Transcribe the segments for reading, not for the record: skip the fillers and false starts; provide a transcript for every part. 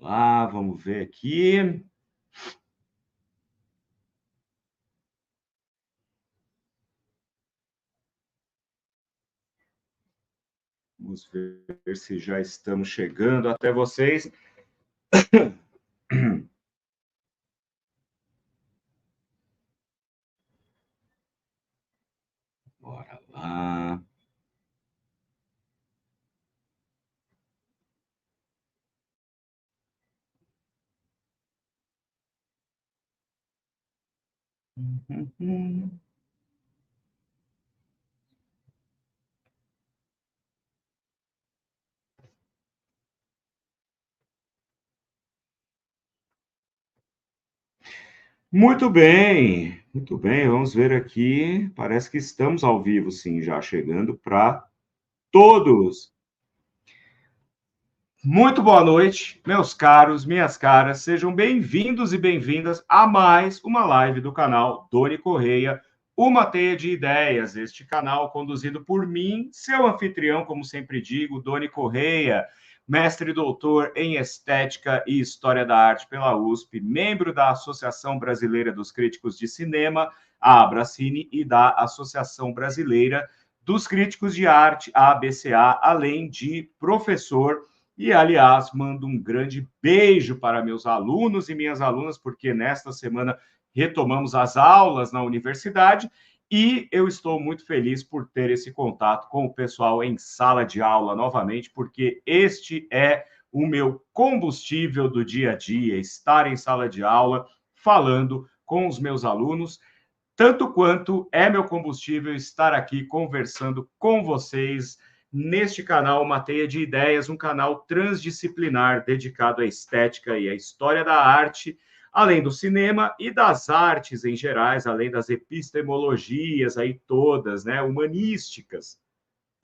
lá, vamos ver aqui. Vamos ver se já estamos chegando até vocês. Bora lá. Muito bem, muito bem. Vamos ver aqui. Parece que estamos ao vivo, sim, já chegando para todos. Muito boa noite, meus caros, minhas caras. Sejam bem-vindos e bem-vindas a mais uma live do canal Doni Correia, uma teia de ideias. Este canal conduzido por mim, seu anfitrião, como sempre digo, Doni Correia, mestre e doutor em Estética e História da Arte pela USP, membro da Associação Brasileira dos Críticos de Cinema, a Abracine, e da Associação Brasileira dos Críticos de Arte, a ABCA, além de professor. E, aliás, mando um grande beijo para meus alunos e minhas alunas, porque nesta semana retomamos as aulas na universidade e eu estou muito feliz por ter esse contato com o pessoal em sala de aula novamente, porque este é o meu combustível do dia a dia, estar em sala de aula falando com os meus alunos, tanto quanto é meu combustível estar aqui conversando com vocês neste canal Uma Teia de Ideias, um canal transdisciplinar dedicado à estética e à história da arte, além do cinema e das artes em gerais, além das epistemologias aí todas, né, humanísticas.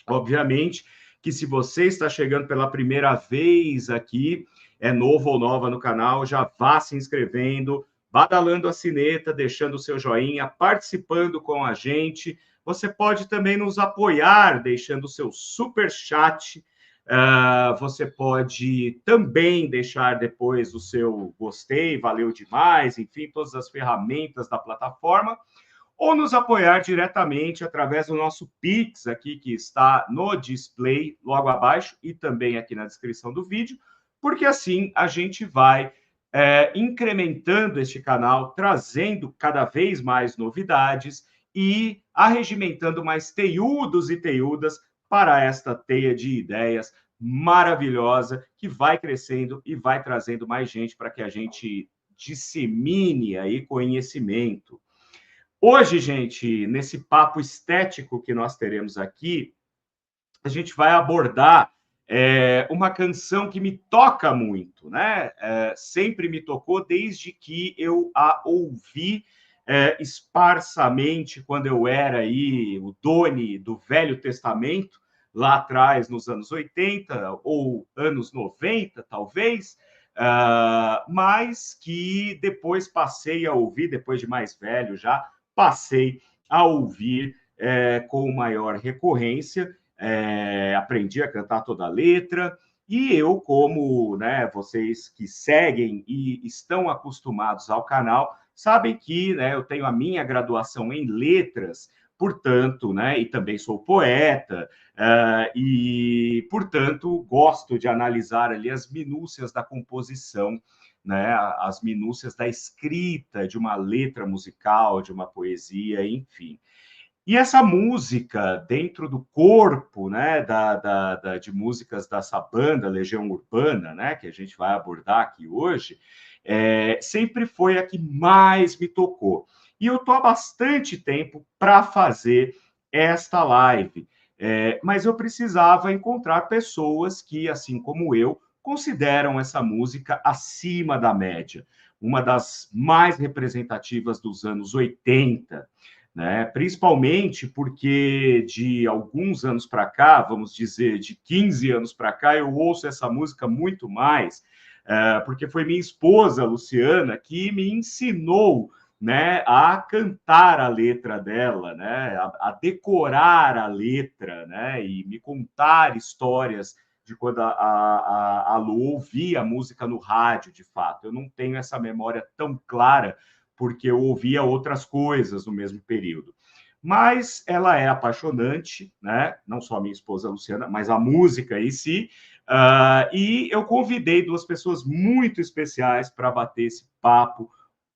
Obviamente que se você está chegando pela primeira vez aqui, é novo ou nova no canal, já vá se inscrevendo, badalando a sineta, deixando o seu joinha, participando com a gente. Você pode também nos apoiar, deixando o seu super chat. Você pode também deixar depois o seu gostei, valeu demais, enfim, todas as ferramentas da plataforma, ou nos apoiar diretamente através do nosso Pix aqui, que está no display logo abaixo e também aqui na descrição do vídeo, porque assim a gente vai incrementando este canal, trazendo cada vez mais novidades e arregimentando mais teiudos e teiudas para esta teia de ideias maravilhosa que vai crescendo e vai trazendo mais gente para que a gente dissemine aí conhecimento. Hoje, gente, nesse papo estético que nós teremos aqui, a gente vai abordar uma canção que me toca muito, né? Sempre me tocou desde que eu a ouvi esparsamente quando eu era aí o Doni do Velho Testamento, lá atrás, nos anos 80 ou anos 90, talvez, mas que depois passei a ouvir, depois de mais velho já, passei a ouvir com maior recorrência, aprendi a cantar toda a letra, e eu, como né, vocês que seguem e estão acostumados ao canal, sabem que né, eu tenho a minha graduação em letras, portanto, né, e também sou poeta, e, portanto, gosto de analisar ali as minúcias da composição, né, as minúcias da escrita de uma letra musical, de uma poesia, enfim. E essa música dentro do corpo, né, de músicas dessa banda Legião Urbana, né, que a gente vai abordar aqui hoje, sempre foi a que mais me tocou. E eu estou há bastante tempo para fazer esta live, mas eu precisava encontrar pessoas que, assim como eu, consideram essa música acima da média, uma das mais representativas dos anos 80, né? Principalmente porque de alguns anos para cá, vamos dizer, de 15 anos para cá, eu ouço essa música muito mais, porque foi minha esposa, Luciana, que me ensinou, né, a cantar a letra dela, né, a decorar a letra, né, e me contar histórias de quando a Lu ouvia a música no rádio, de fato. Eu não tenho essa memória tão clara, porque eu ouvia outras coisas no mesmo período. Mas ela é apaixonante, né? Não só a minha esposa Luciana, mas a música em si. E eu convidei duas pessoas muito especiais para bater esse papo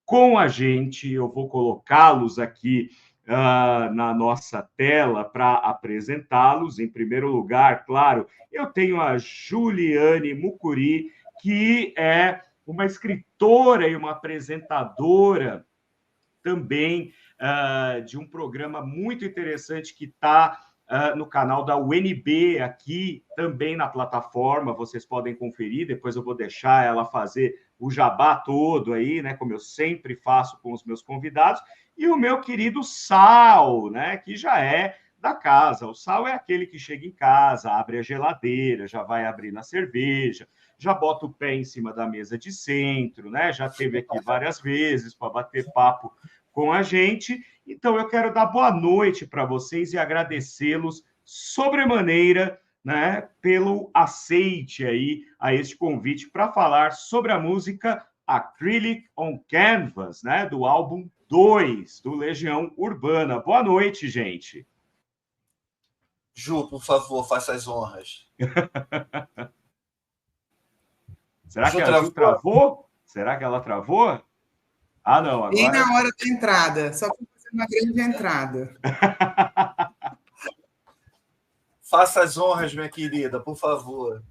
com a gente. Eu vou colocá-los aqui na nossa tela para apresentá-los. Em primeiro lugar, claro, eu tenho a Juliane Mucuri, que é uma escritora e uma apresentadora também de um programa muito interessante que está no canal da UNB, aqui também na plataforma, vocês podem conferir, depois eu vou deixar ela fazer o jabá todo aí, né, como eu sempre faço com os meus convidados, e o meu querido Sal, né, que já é da casa. O Sal é aquele que chega em casa, abre a geladeira, já vai abrindo a cerveja, já bota o pé em cima da mesa de centro, né, já esteve aqui várias vezes para bater papo com a gente. Então, eu quero dar boa noite para vocês e agradecê-los sobremaneira, né, pelo aceite aí a este convite para falar sobre a música Acrylic on Canvas, né, do álbum 2 do Legião Urbana. Boa noite, gente. Ju, por favor, faça as honras. Será que a Ju travou? Será que ela travou? Ah, não, agora... Bem na hora da entrada, só para fazer uma grande entrada. Faça as honras, minha querida, por favor.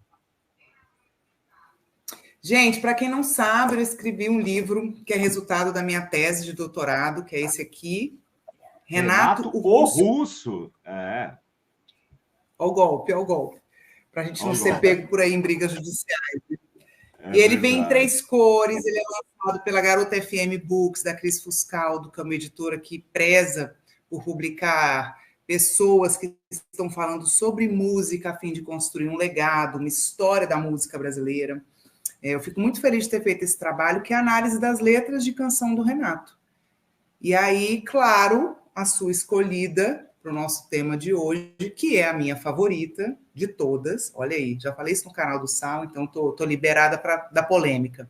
Gente, para quem não sabe, eu escrevi um livro que é resultado da minha tese de doutorado, que é esse aqui. Renato o Russo. É. Olha o golpe, olha o golpe. Para a gente não ser pego por aí em brigas judiciais. E ele vem em 3 cores, ele é lançado pela Garota FM Books, da Cris Fuscaldo, que é uma editora que preza por publicar pessoas que estão falando sobre música a fim de construir um legado, uma história da música brasileira. Eu fico muito feliz de ter feito esse trabalho, que é a análise das letras de canção do Renato. E aí, claro, a sua escolhida para o nosso tema de hoje, que é a minha favorita de todas. Olha aí, já falei isso no canal do Sal, então estou liberada da polêmica.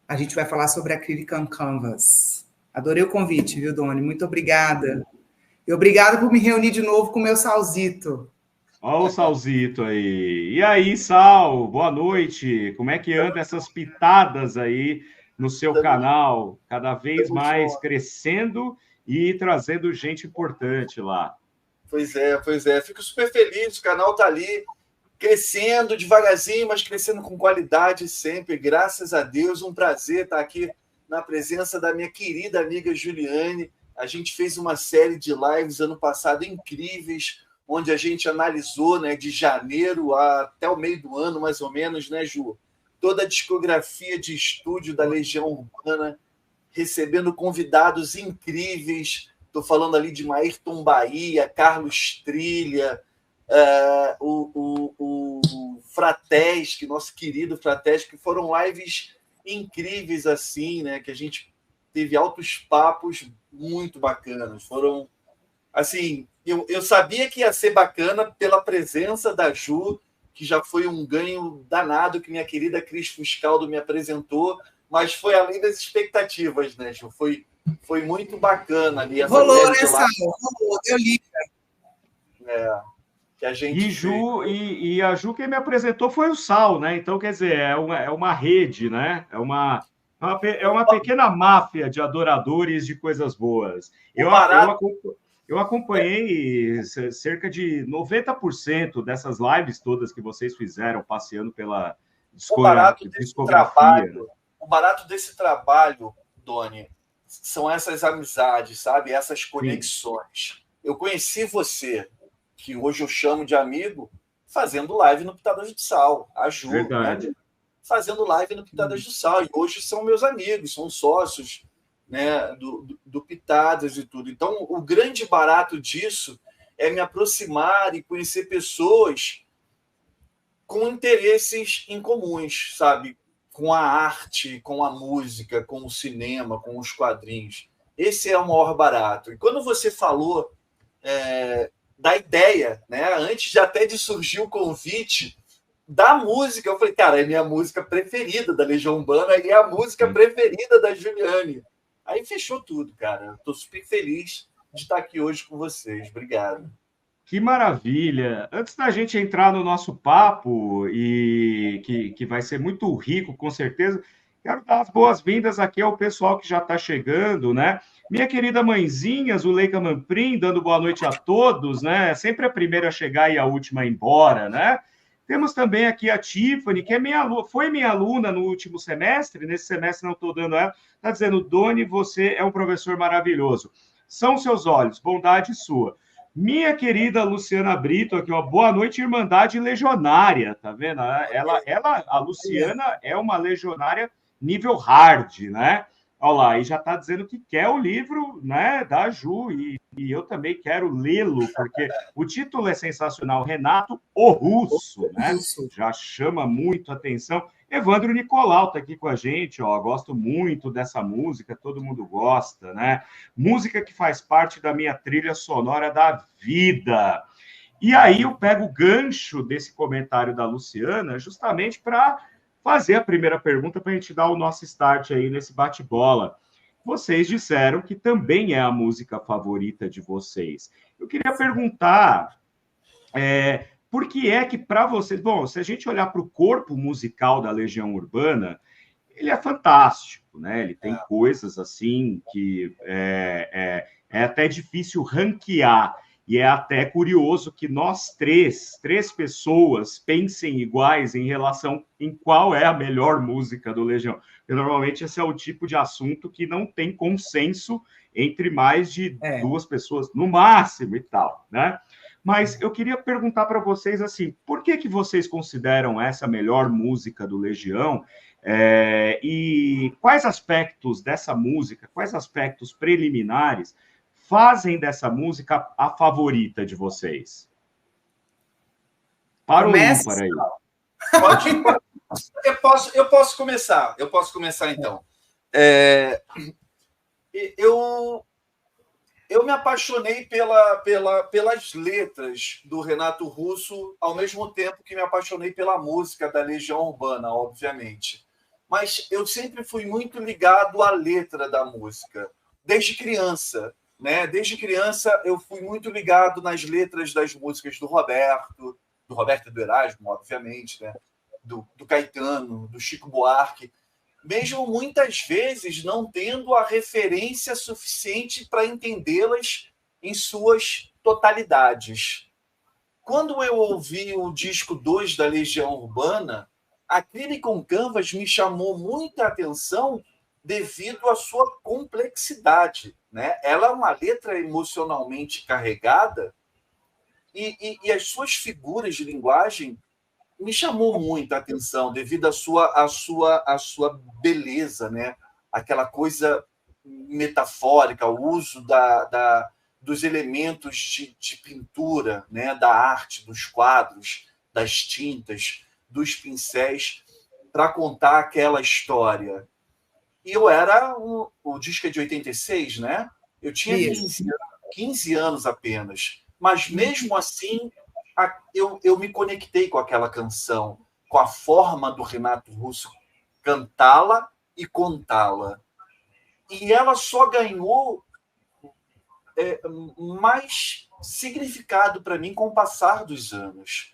A gente vai falar sobre Acrylic on Canvas. Adorei o convite, viu, Doni? Muito obrigada. E obrigada por me reunir de novo com o meu Salzito. Olha o Salzito aí. E aí, Sal, boa noite. Como é que anda essas pitadas aí no seu canal? Cada vez mais crescendo e trazendo gente importante lá. Pois é. Fico super feliz, o canal está ali crescendo devagarzinho, mas crescendo com qualidade sempre, graças a Deus. Um prazer estar aqui na presença da minha querida amiga Juliane. A gente fez uma série de lives ano passado incríveis, onde a gente analisou, né, de janeiro até o meio do ano, mais ou menos, né, Ju? Toda a discografia de estúdio da Legião Urbana, recebendo convidados incríveis. Estou falando ali de Maírton Bahia, Carlos Trilha, o Fratesc, nosso querido Fratesc, que foram lives incríveis assim, né? Que a gente teve altos papos muito bacanas. Foram, assim, eu sabia que ia ser bacana pela presença da Ju, que já foi um ganho danado que minha querida Cris Fuscaldo me apresentou, mas foi além das expectativas, né, Ju? Foi muito bacana ali. Rolou, né, Sal? Rolou, deu liga. Que a gente e a Ju quem me apresentou foi o Sal, né? Então, quer dizer, é uma rede, né? É uma pequena máfia de adoradores de coisas boas. Eu acompanhei cerca de 90% dessas lives todas que vocês fizeram, passeando pela discografia. O barato desse trabalho, Doni, são essas amizades, sabe? Essas conexões. Sim. Eu conheci você, que hoje eu chamo de amigo, fazendo live no Pitadas do Sal. A Ju, né? Fazendo live no Pitadas do Sal. E hoje são meus amigos, são sócios, né, do Pitadas e tudo. Então, o grande barato disso é me aproximar e conhecer pessoas com interesses em comuns, sabe? Com a arte, com a música, com o cinema, com os quadrinhos. Esse é o maior barato. E quando você falou da ideia, né, antes de até de surgir o convite, da música, eu falei, cara, é minha música preferida da Legião Urbana e é a música preferida da Juliane. Aí fechou tudo, cara. Estou super feliz de estar aqui hoje com vocês. Obrigado. Que maravilha! Antes da gente entrar no nosso papo, e que vai ser muito rico, com certeza, quero dar as boas-vindas aqui ao pessoal que já está chegando, né? Minha querida mãezinha, Zuleika Manprim, dando boa noite a todos, né? Sempre a primeira a chegar e a última a ir embora, né? Temos também aqui a Tiffany, que é foi minha aluna no último semestre, nesse semestre não estou dando ela, está dizendo, Doni, você é um professor maravilhoso. São seus olhos, bondade sua. Minha querida Luciana Brito, aqui, ó, boa noite, Irmandade Legionária, tá vendo? A Luciana é uma legionária nível hard, né? Olha lá, e já está dizendo que quer o livro, né, da Ju, e eu também quero lê-lo, porque o título é sensacional, Renato o Russo, né? Já chama muito atenção. Evandro Nicolau está aqui com a gente, ó, gosto muito dessa música, todo mundo gosta, né? Música que faz parte da minha trilha sonora da vida. E aí eu pego o gancho desse comentário da Luciana justamente para fazer a primeira pergunta para a gente dar o nosso start aí nesse bate-bola. Vocês disseram que também é a música favorita de vocês. Eu queria perguntar... por que é que para vocês... Bom, se a gente olhar para o corpo musical da Legião Urbana, ele é fantástico, né? Ele tem coisas assim que é até difícil ranquear. E é até curioso que nós três pessoas pensem iguais em relação em qual é a melhor música do Legião. Porque normalmente esse é o tipo de assunto que não tem consenso entre mais de duas pessoas, no máximo e tal, né? Mas eu queria perguntar para vocês assim, por que vocês consideram essa a melhor música do Legião? E quais aspectos dessa música, quais aspectos preliminares fazem dessa música a favorita de vocês? Para o ímpar aí. Eu posso começar. Eu posso começar, então. Eu me apaixonei pelas letras do Renato Russo, ao mesmo tempo que me apaixonei pela música da Legião Urbana, obviamente. Mas eu sempre fui muito ligado à letra da música, desde criança. Né? Desde criança, eu fui muito ligado nas letras das músicas do Roberto e do Erasmo, obviamente, né? do Caetano, do Chico Buarque, mesmo muitas vezes não tendo a referência suficiente para entendê-las em suas totalidades. Quando eu ouvi o disco 2 da Legião Urbana, Acrílico on Canvas me chamou muita atenção devido à sua complexidade. Né? Ela é uma letra emocionalmente carregada e as suas figuras de linguagem me chamou muita atenção devido à sua beleza, né? Aquela coisa metafórica, o uso dos elementos de pintura, né? Da arte, dos quadros, das tintas, dos pincéis, para contar aquela história. E eu era... O disco é de 86, né? Eu tinha 15 anos apenas. Mas, mesmo assim, eu me conectei com aquela canção, com a forma do Renato Russo cantá-la e contá-la. E ela só ganhou mais significado para mim com o passar dos anos.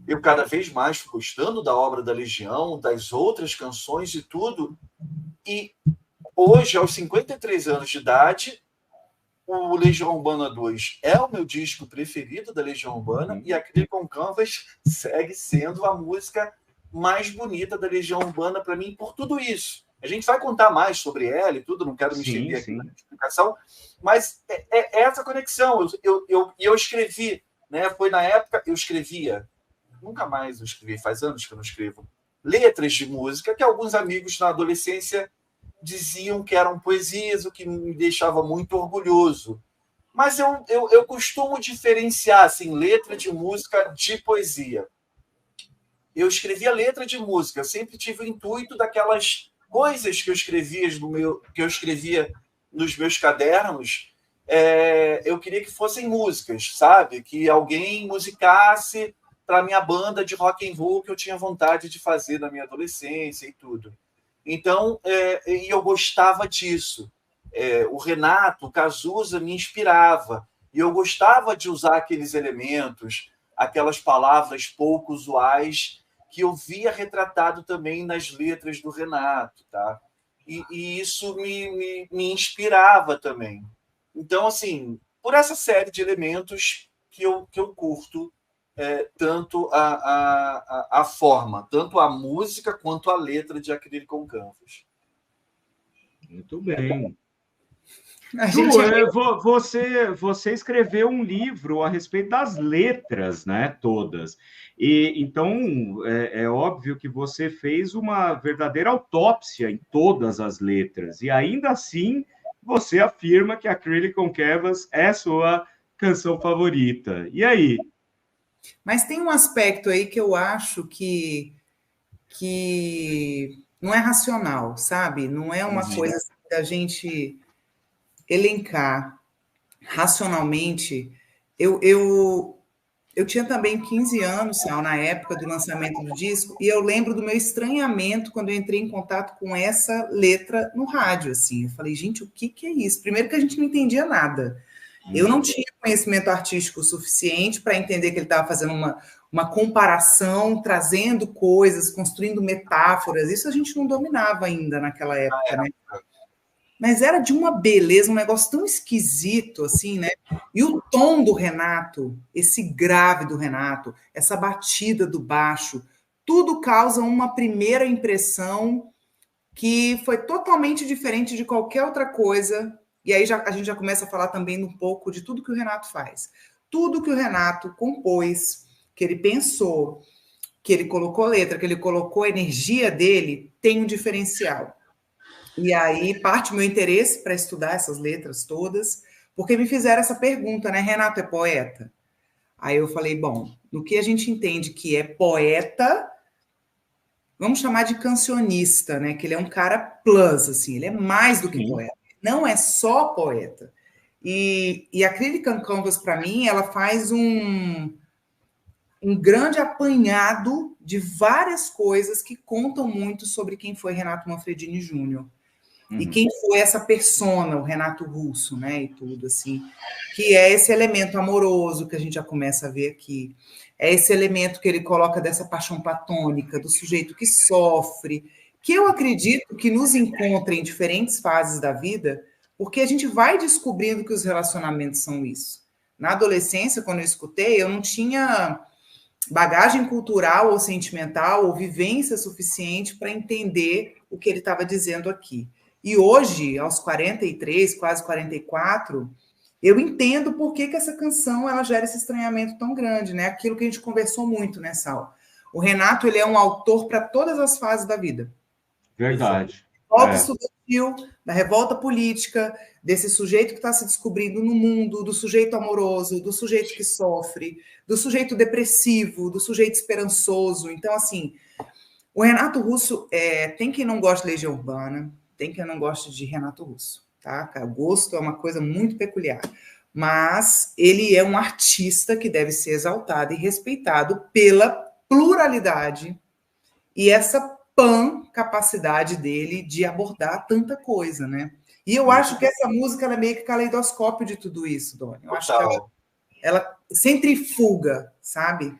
Eu cada vez mais fui gostando da obra da Legião, das outras canções e tudo. E hoje, aos 53 anos de idade, o Legião Urbana 2 é o meu disco preferido da Legião Urbana e Acrílico on Canvas segue sendo a música mais bonita da Legião Urbana para mim por tudo isso. A gente vai contar mais sobre ela e tudo, não quero me estender aqui na explicação, mas é essa conexão. Eu escrevi, né? Foi na época, eu escrevia, nunca mais eu escrevi, faz anos que eu não escrevo, letras de música que alguns amigos na adolescência diziam que eram poesias, o que me deixava muito orgulhoso. Mas eu costumo diferenciar assim, letra de música de poesia. Eu escrevia letra de música, eu sempre tive o intuito daquelas coisas que eu escrevia nos meus cadernos, eu queria que fossem músicas, sabe? Que alguém musicasse para a minha banda de rock and roll que eu tinha vontade de fazer na minha adolescência e tudo. Então, e eu gostava disso. O Renato, o Cazuza me inspirava. E eu gostava de usar aqueles elementos, aquelas palavras pouco usuais que eu via retratado também nas letras do Renato, tá? E isso me inspirava também. Então, assim, por essa série de elementos que eu curto, tanto a forma, tanto a música quanto a letra de Acrílico on Canvas. Muito bem. Gente... Você escreveu um livro a respeito das letras, né? Todas. E então é óbvio que você fez uma verdadeira autópsia em todas as letras. E ainda assim você afirma que Acrylic on Canvas é sua canção favorita. E aí? Mas tem um aspecto aí que eu acho que não é racional, sabe? Não é uma coisa assim da gente elencar racionalmente. Eu tinha também 15 anos, Sal, na época do lançamento do disco, e eu lembro do meu estranhamento quando eu entrei em contato com essa letra no rádio, assim. Eu falei, gente, o que é isso? Primeiro que a gente não entendia nada. Eu não tinha conhecimento artístico suficiente para entender que ele estava fazendo uma comparação, trazendo coisas, construindo metáforas. Isso a gente não dominava ainda naquela época, né? Mas era de uma beleza, um negócio tão esquisito, assim, né? E o tom do Renato, esse grave do Renato, essa batida do baixo, tudo causa uma primeira impressão que foi totalmente diferente de qualquer outra coisa. E aí a gente já começa a falar também um pouco de tudo que o Renato faz. Tudo que o Renato compôs, que ele pensou, que ele colocou letra, que ele colocou a energia dele, tem um diferencial. E aí parte o meu interesse para estudar essas letras todas, porque me fizeram essa pergunta, né? Renato é poeta? Aí eu falei, bom, no que a gente entende que é poeta, vamos chamar de cancionista, né? Que ele é um cara plus, assim, ele é mais do que poeta. Não é só poeta. E a Acrylic on Canvas, para mim, ela faz um grande apanhado de várias coisas que contam muito sobre quem foi Renato Manfredini Júnior. E quem foi essa persona, o Renato Russo, né, e tudo assim, que é esse elemento amoroso que a gente já começa a ver aqui, é esse elemento que ele coloca dessa paixão platônica, do sujeito que sofre, que eu acredito que nos encontra em diferentes fases da vida, porque a gente vai descobrindo que os relacionamentos são isso. Na adolescência, quando eu escutei, eu não tinha bagagem cultural ou sentimental ou vivência suficiente para entender o que ele estava dizendo aqui. E hoje, aos 43, quase 44, eu entendo por que essa canção ela gera esse estranhamento tão grande, né? Aquilo que a gente conversou muito, né, Sal? O Renato, ele é um autor para todas as fases da vida. Verdade. Volta estudantil, da revolta política, desse sujeito que está se descobrindo no mundo, do sujeito amoroso, do sujeito que sofre, do sujeito depressivo, do sujeito esperançoso. Então, assim, o Renato Russo, tem quem não gosta de Legião Urbana, tem quem não goste de Renato Russo, tá? O gosto é uma coisa muito peculiar, mas ele é um artista que deve ser exaltado e respeitado pela pluralidade e essa capacidade dele de abordar tanta coisa, né? E eu acho que essa música ela é meio que caleidoscópio de tudo isso, Doni. Eu acho que ela centrifuga, sabe?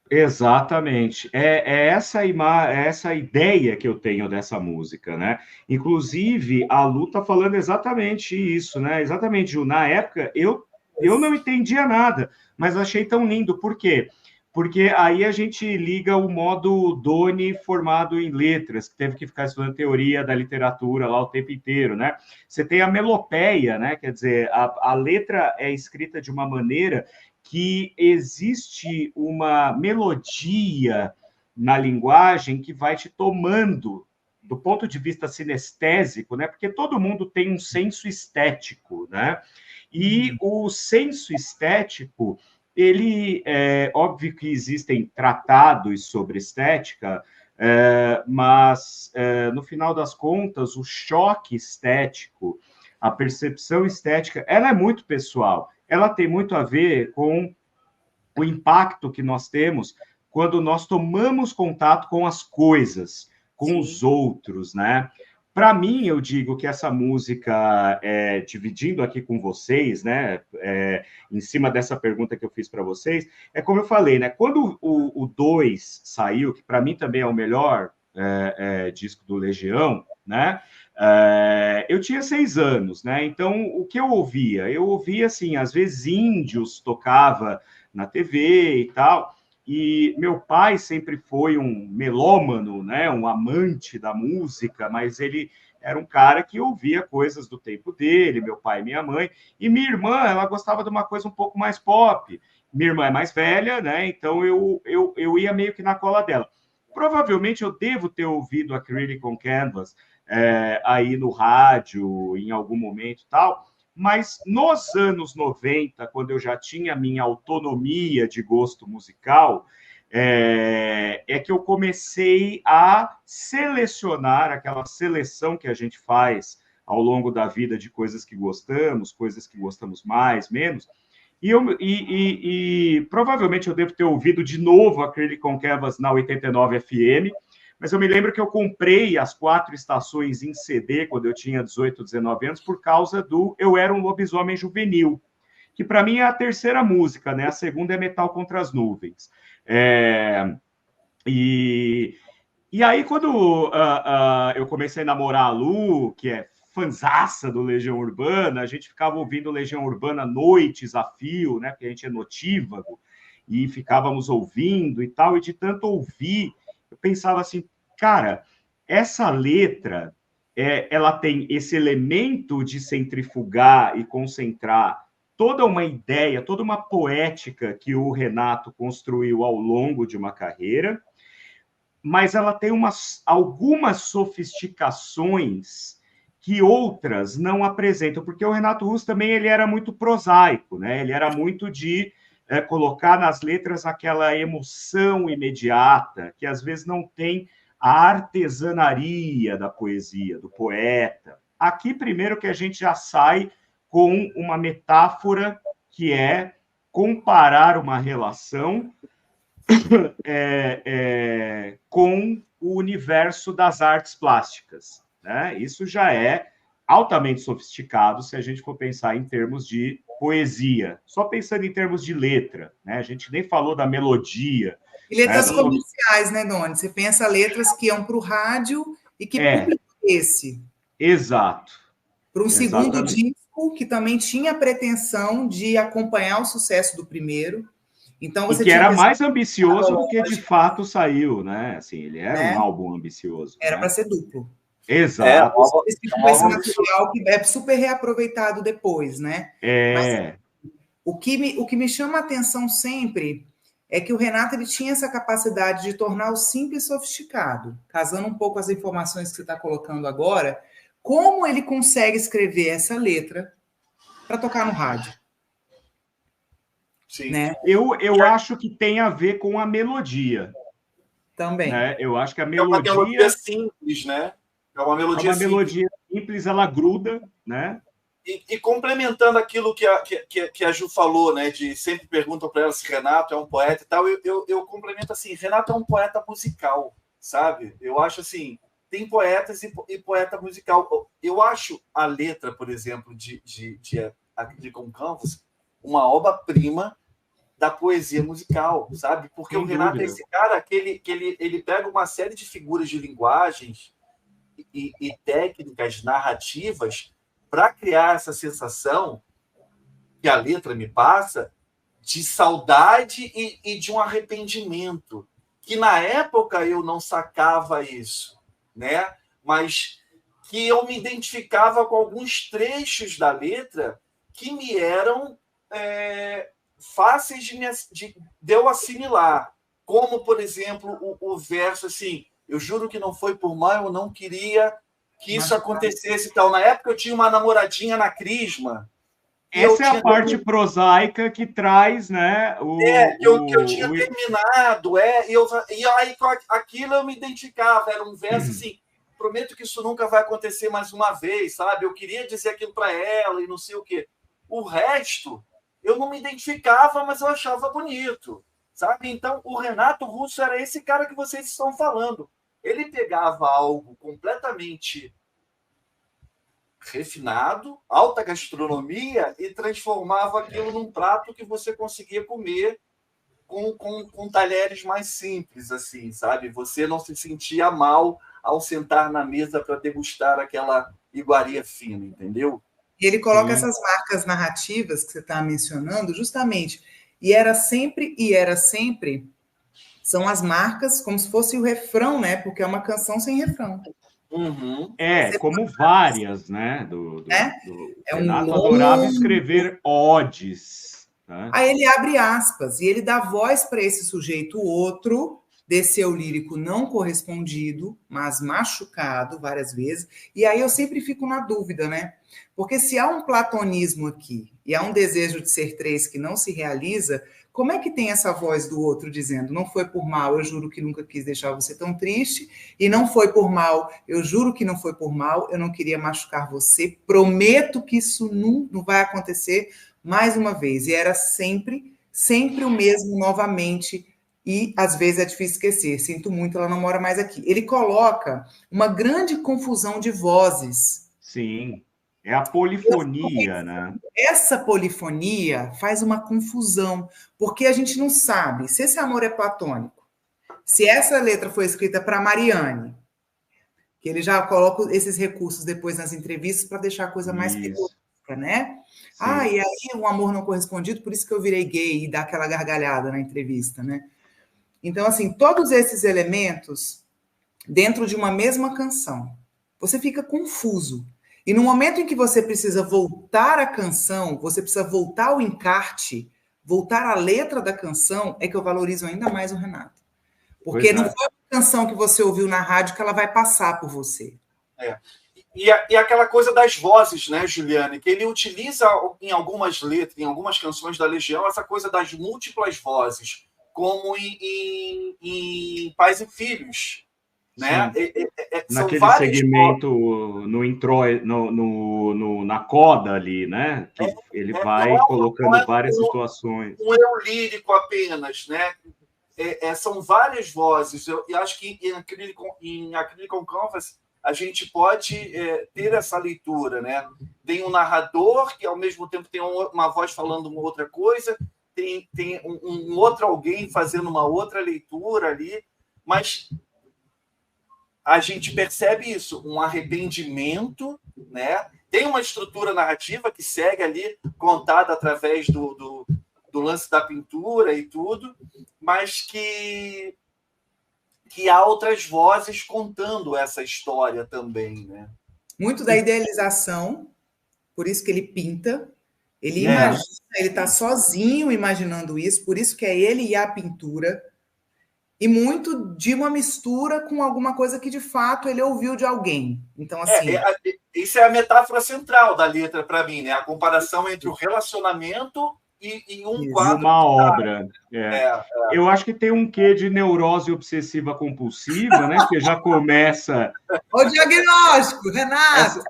Exatamente. É essa ideia que eu tenho dessa música, né? Inclusive, a Lu tá falando exatamente isso, né? Exatamente, Ju. Na época, eu não entendia nada, mas achei tão lindo. Por quê? Porque aí a gente liga o modo Doni formado em letras, que teve que ficar estudando teoria da literatura lá o tempo inteiro, né? Você tem a melopeia, né? Quer dizer, a letra é escrita de uma maneira que existe uma melodia na linguagem que vai te tomando do ponto de vista sinestésico, né? Porque todo mundo tem um senso estético, né? E o senso estético, ele é óbvio que existem tratados sobre estética, mas no final das contas, o choque estético, a percepção estética, ela é muito pessoal. Ela tem muito a ver com o impacto que nós temos quando nós tomamos contato com as coisas, com os outros, né? Para mim, eu digo que essa música, dividindo aqui com vocês, né, em cima dessa pergunta que eu fiz para vocês, é como eu falei, né? Quando o 2 saiu, que para mim também é o melhor disco do Legião, né? Eu tinha 6 anos, né? Então, o que eu ouvia? Eu ouvia, assim, às vezes Índios tocava na TV e tal, e meu pai sempre foi um melômano, né? Um amante da música, mas ele era um cara que ouvia coisas do tempo dele, meu pai e minha mãe, e minha irmã, ela gostava de uma coisa um pouco mais pop. Minha irmã é mais velha, né? Então, eu ia meio que na cola dela. Provavelmente eu devo ter ouvido Acrylic on Canvas aí no rádio, em algum momento e tal, mas nos anos 90, quando eu já tinha minha autonomia de gosto musical, que eu comecei a selecionar aquela seleção que a gente faz ao longo da vida de coisas que gostamos mais, menos, e provavelmente eu devo ter ouvido de novo Acrylic on Canvas na 89 FM, mas eu me lembro que eu comprei as 4 estações em CD quando eu tinha 18, 19 anos, por causa do Eu Era um Lobisomem Juvenil, que para mim é a terceira música, né? A segunda é Metal contra as Nuvens. E aí, quando eu comecei a namorar a Lu, que é fanzaça do Legião Urbana, a gente ficava ouvindo Legião Urbana noites a fio, né? Porque a gente é notívago, e ficávamos ouvindo e tal, e de tanto ouvir, eu pensava assim, cara, essa letra, ela tem esse elemento de centrifugar e concentrar toda uma ideia, toda uma poética que o Renato construiu ao longo de uma carreira, mas ela tem algumas sofisticações que outras não apresentam, porque o Renato Russo também ele era muito prosaico, né? Ele era muito de colocar nas letras aquela emoção imediata, que às vezes não tem a artesanaria da poesia, do poeta. Aqui, primeiro, que a gente já sai com uma metáfora que é comparar uma relação com o universo das artes plásticas, né? Isso já é altamente sofisticado se a gente for pensar em termos de poesia. Só pensando em termos de letra, né? A gente nem falou da melodia. E letras comerciais, né, Doni? Você pensa letras que iam para o rádio e que público esse? Exato. Para um segundo disco que também tinha a pretensão de acompanhar o sucesso do primeiro. Então, você que era mais ambicioso do que de fato saiu, né? Assim, ele era um álbum ambicioso. Era para ser duplo. Exato. Esse material que é super reaproveitado depois, né? Mas, o que me chama a atenção sempre é que o Renato ele tinha essa capacidade de tornar o simples sofisticado. Casando um pouco as informações que você está colocando agora, como ele consegue escrever essa letra para tocar no rádio? Sim. Né? Eu acho que tem a ver com a melodia. Também. Né? Eu acho que a melodia... É uma melodia simples, né? É uma melodia simples, ela gruda, né? E complementando aquilo que a Ju falou, né? De sempre perguntam para ela se Renato é um poeta e tal, eu complemento assim, Renato é um poeta musical, sabe? Eu acho assim, tem poetas e poeta musical. Eu acho a letra, por exemplo, de Acrylic on Canvas uma obra-prima da poesia musical, sabe? Porque sem o Renato dúvida. É esse cara que ele pega uma série de figuras de linguagens e técnicas narrativas para criar essa sensação que a letra me passa de saudade e de um arrependimento, que na época eu não sacava isso, né? Mas que eu me identificava com alguns trechos da letra que me eram fáceis de eu assimilar, como, por exemplo, o verso assim, eu juro que não foi por mal, eu não queria que isso acontecesse e tal. Na época eu tinha uma namoradinha na Crisma. Essa é a parte prosaica que traz, né? Que eu tinha terminado, e aí com aquilo eu me identificava, era um verso assim, prometo que isso nunca vai acontecer mais uma vez, sabe? Eu queria dizer aquilo para ela e não sei o quê. O resto, eu não me identificava, mas eu achava bonito, sabe? Então, o Renato Russo era esse cara que vocês estão falando. Ele pegava algo completamente refinado, alta gastronomia, e transformava aquilo num prato que você conseguia comer com talheres mais simples, assim, sabe? Você não se sentia mal ao sentar na mesa para degustar aquela iguaria fina, entendeu? E ele coloca Sim. essas marcas narrativas que você está mencionando, justamente, e era sempre, são as marcas como se fosse o refrão, né? Porque é uma canção sem refrão. Uhum. Como várias, né? Né? É um Renato longo... adorava escrever odes. Né? Aí ele abre aspas e ele dá voz para esse sujeito outro, desse eu lírico não correspondido, mas machucado várias vezes. E aí eu sempre fico na dúvida, né? Porque se há um platonismo aqui e há um desejo de ser três que não se realiza, como é que tem essa voz do outro dizendo: não foi por mal, eu juro que nunca quis deixar você tão triste, e não foi por mal, eu juro que não foi por mal, eu não queria machucar você, prometo que isso não vai acontecer mais uma vez. E era sempre o mesmo novamente, e às vezes é difícil esquecer. Sinto muito, ela não mora mais aqui. Ele coloca uma grande confusão de vozes. Sim, é a polifonia, né? Essa polifonia faz uma confusão, porque a gente não sabe se esse amor é platônico, se essa letra foi escrita para Mariane, que ele já coloca esses recursos depois nas entrevistas para deixar a coisa mais teórica, né? Sim. Ah, e aí um amor não correspondido, por isso que eu virei gay, e dá aquela gargalhada na entrevista, né? Então, assim, todos esses elementos dentro de uma mesma canção, você fica confuso. E no momento em que você precisa voltar à canção, você precisa voltar ao encarte, voltar à letra da canção, é que eu valorizo ainda mais o Renato. Porque não foi a canção que você ouviu na rádio que ela vai passar por você. É. E aquela coisa das vozes, né, Juliane? Que ele utiliza em algumas letras, em algumas canções da Legião, essa coisa das múltiplas vozes, como em Pais e Filhos. Né? Naquele segmento no intro, na coda ali, né? Que ele vai colocando várias situações. Um eu lírico apenas, né? São várias vozes. Eu acho que em Acrylic on Canvas a gente pode ter essa leitura, né? Tem um narrador que ao mesmo tempo tem uma voz falando uma outra coisa, tem um outro alguém fazendo uma outra leitura ali, mas a gente percebe isso, um arrependimento, né? Tem uma estrutura narrativa que segue ali, contada através do lance da pintura e tudo, mas que há outras vozes contando essa história também, né? Muito da idealização, por isso que ele pinta, ele imagina, ele está sozinho imaginando isso, por isso que é ele e a pintura, e muito de uma mistura com alguma coisa que de fato ele ouviu de alguém. Então, assim. Isso é a metáfora central da letra para mim, né? A comparação entre o relacionamento e um quadro. E uma obra. Eu acho que tem um quê de neurose obsessiva compulsiva, né? Que já começa. O diagnóstico, Renato!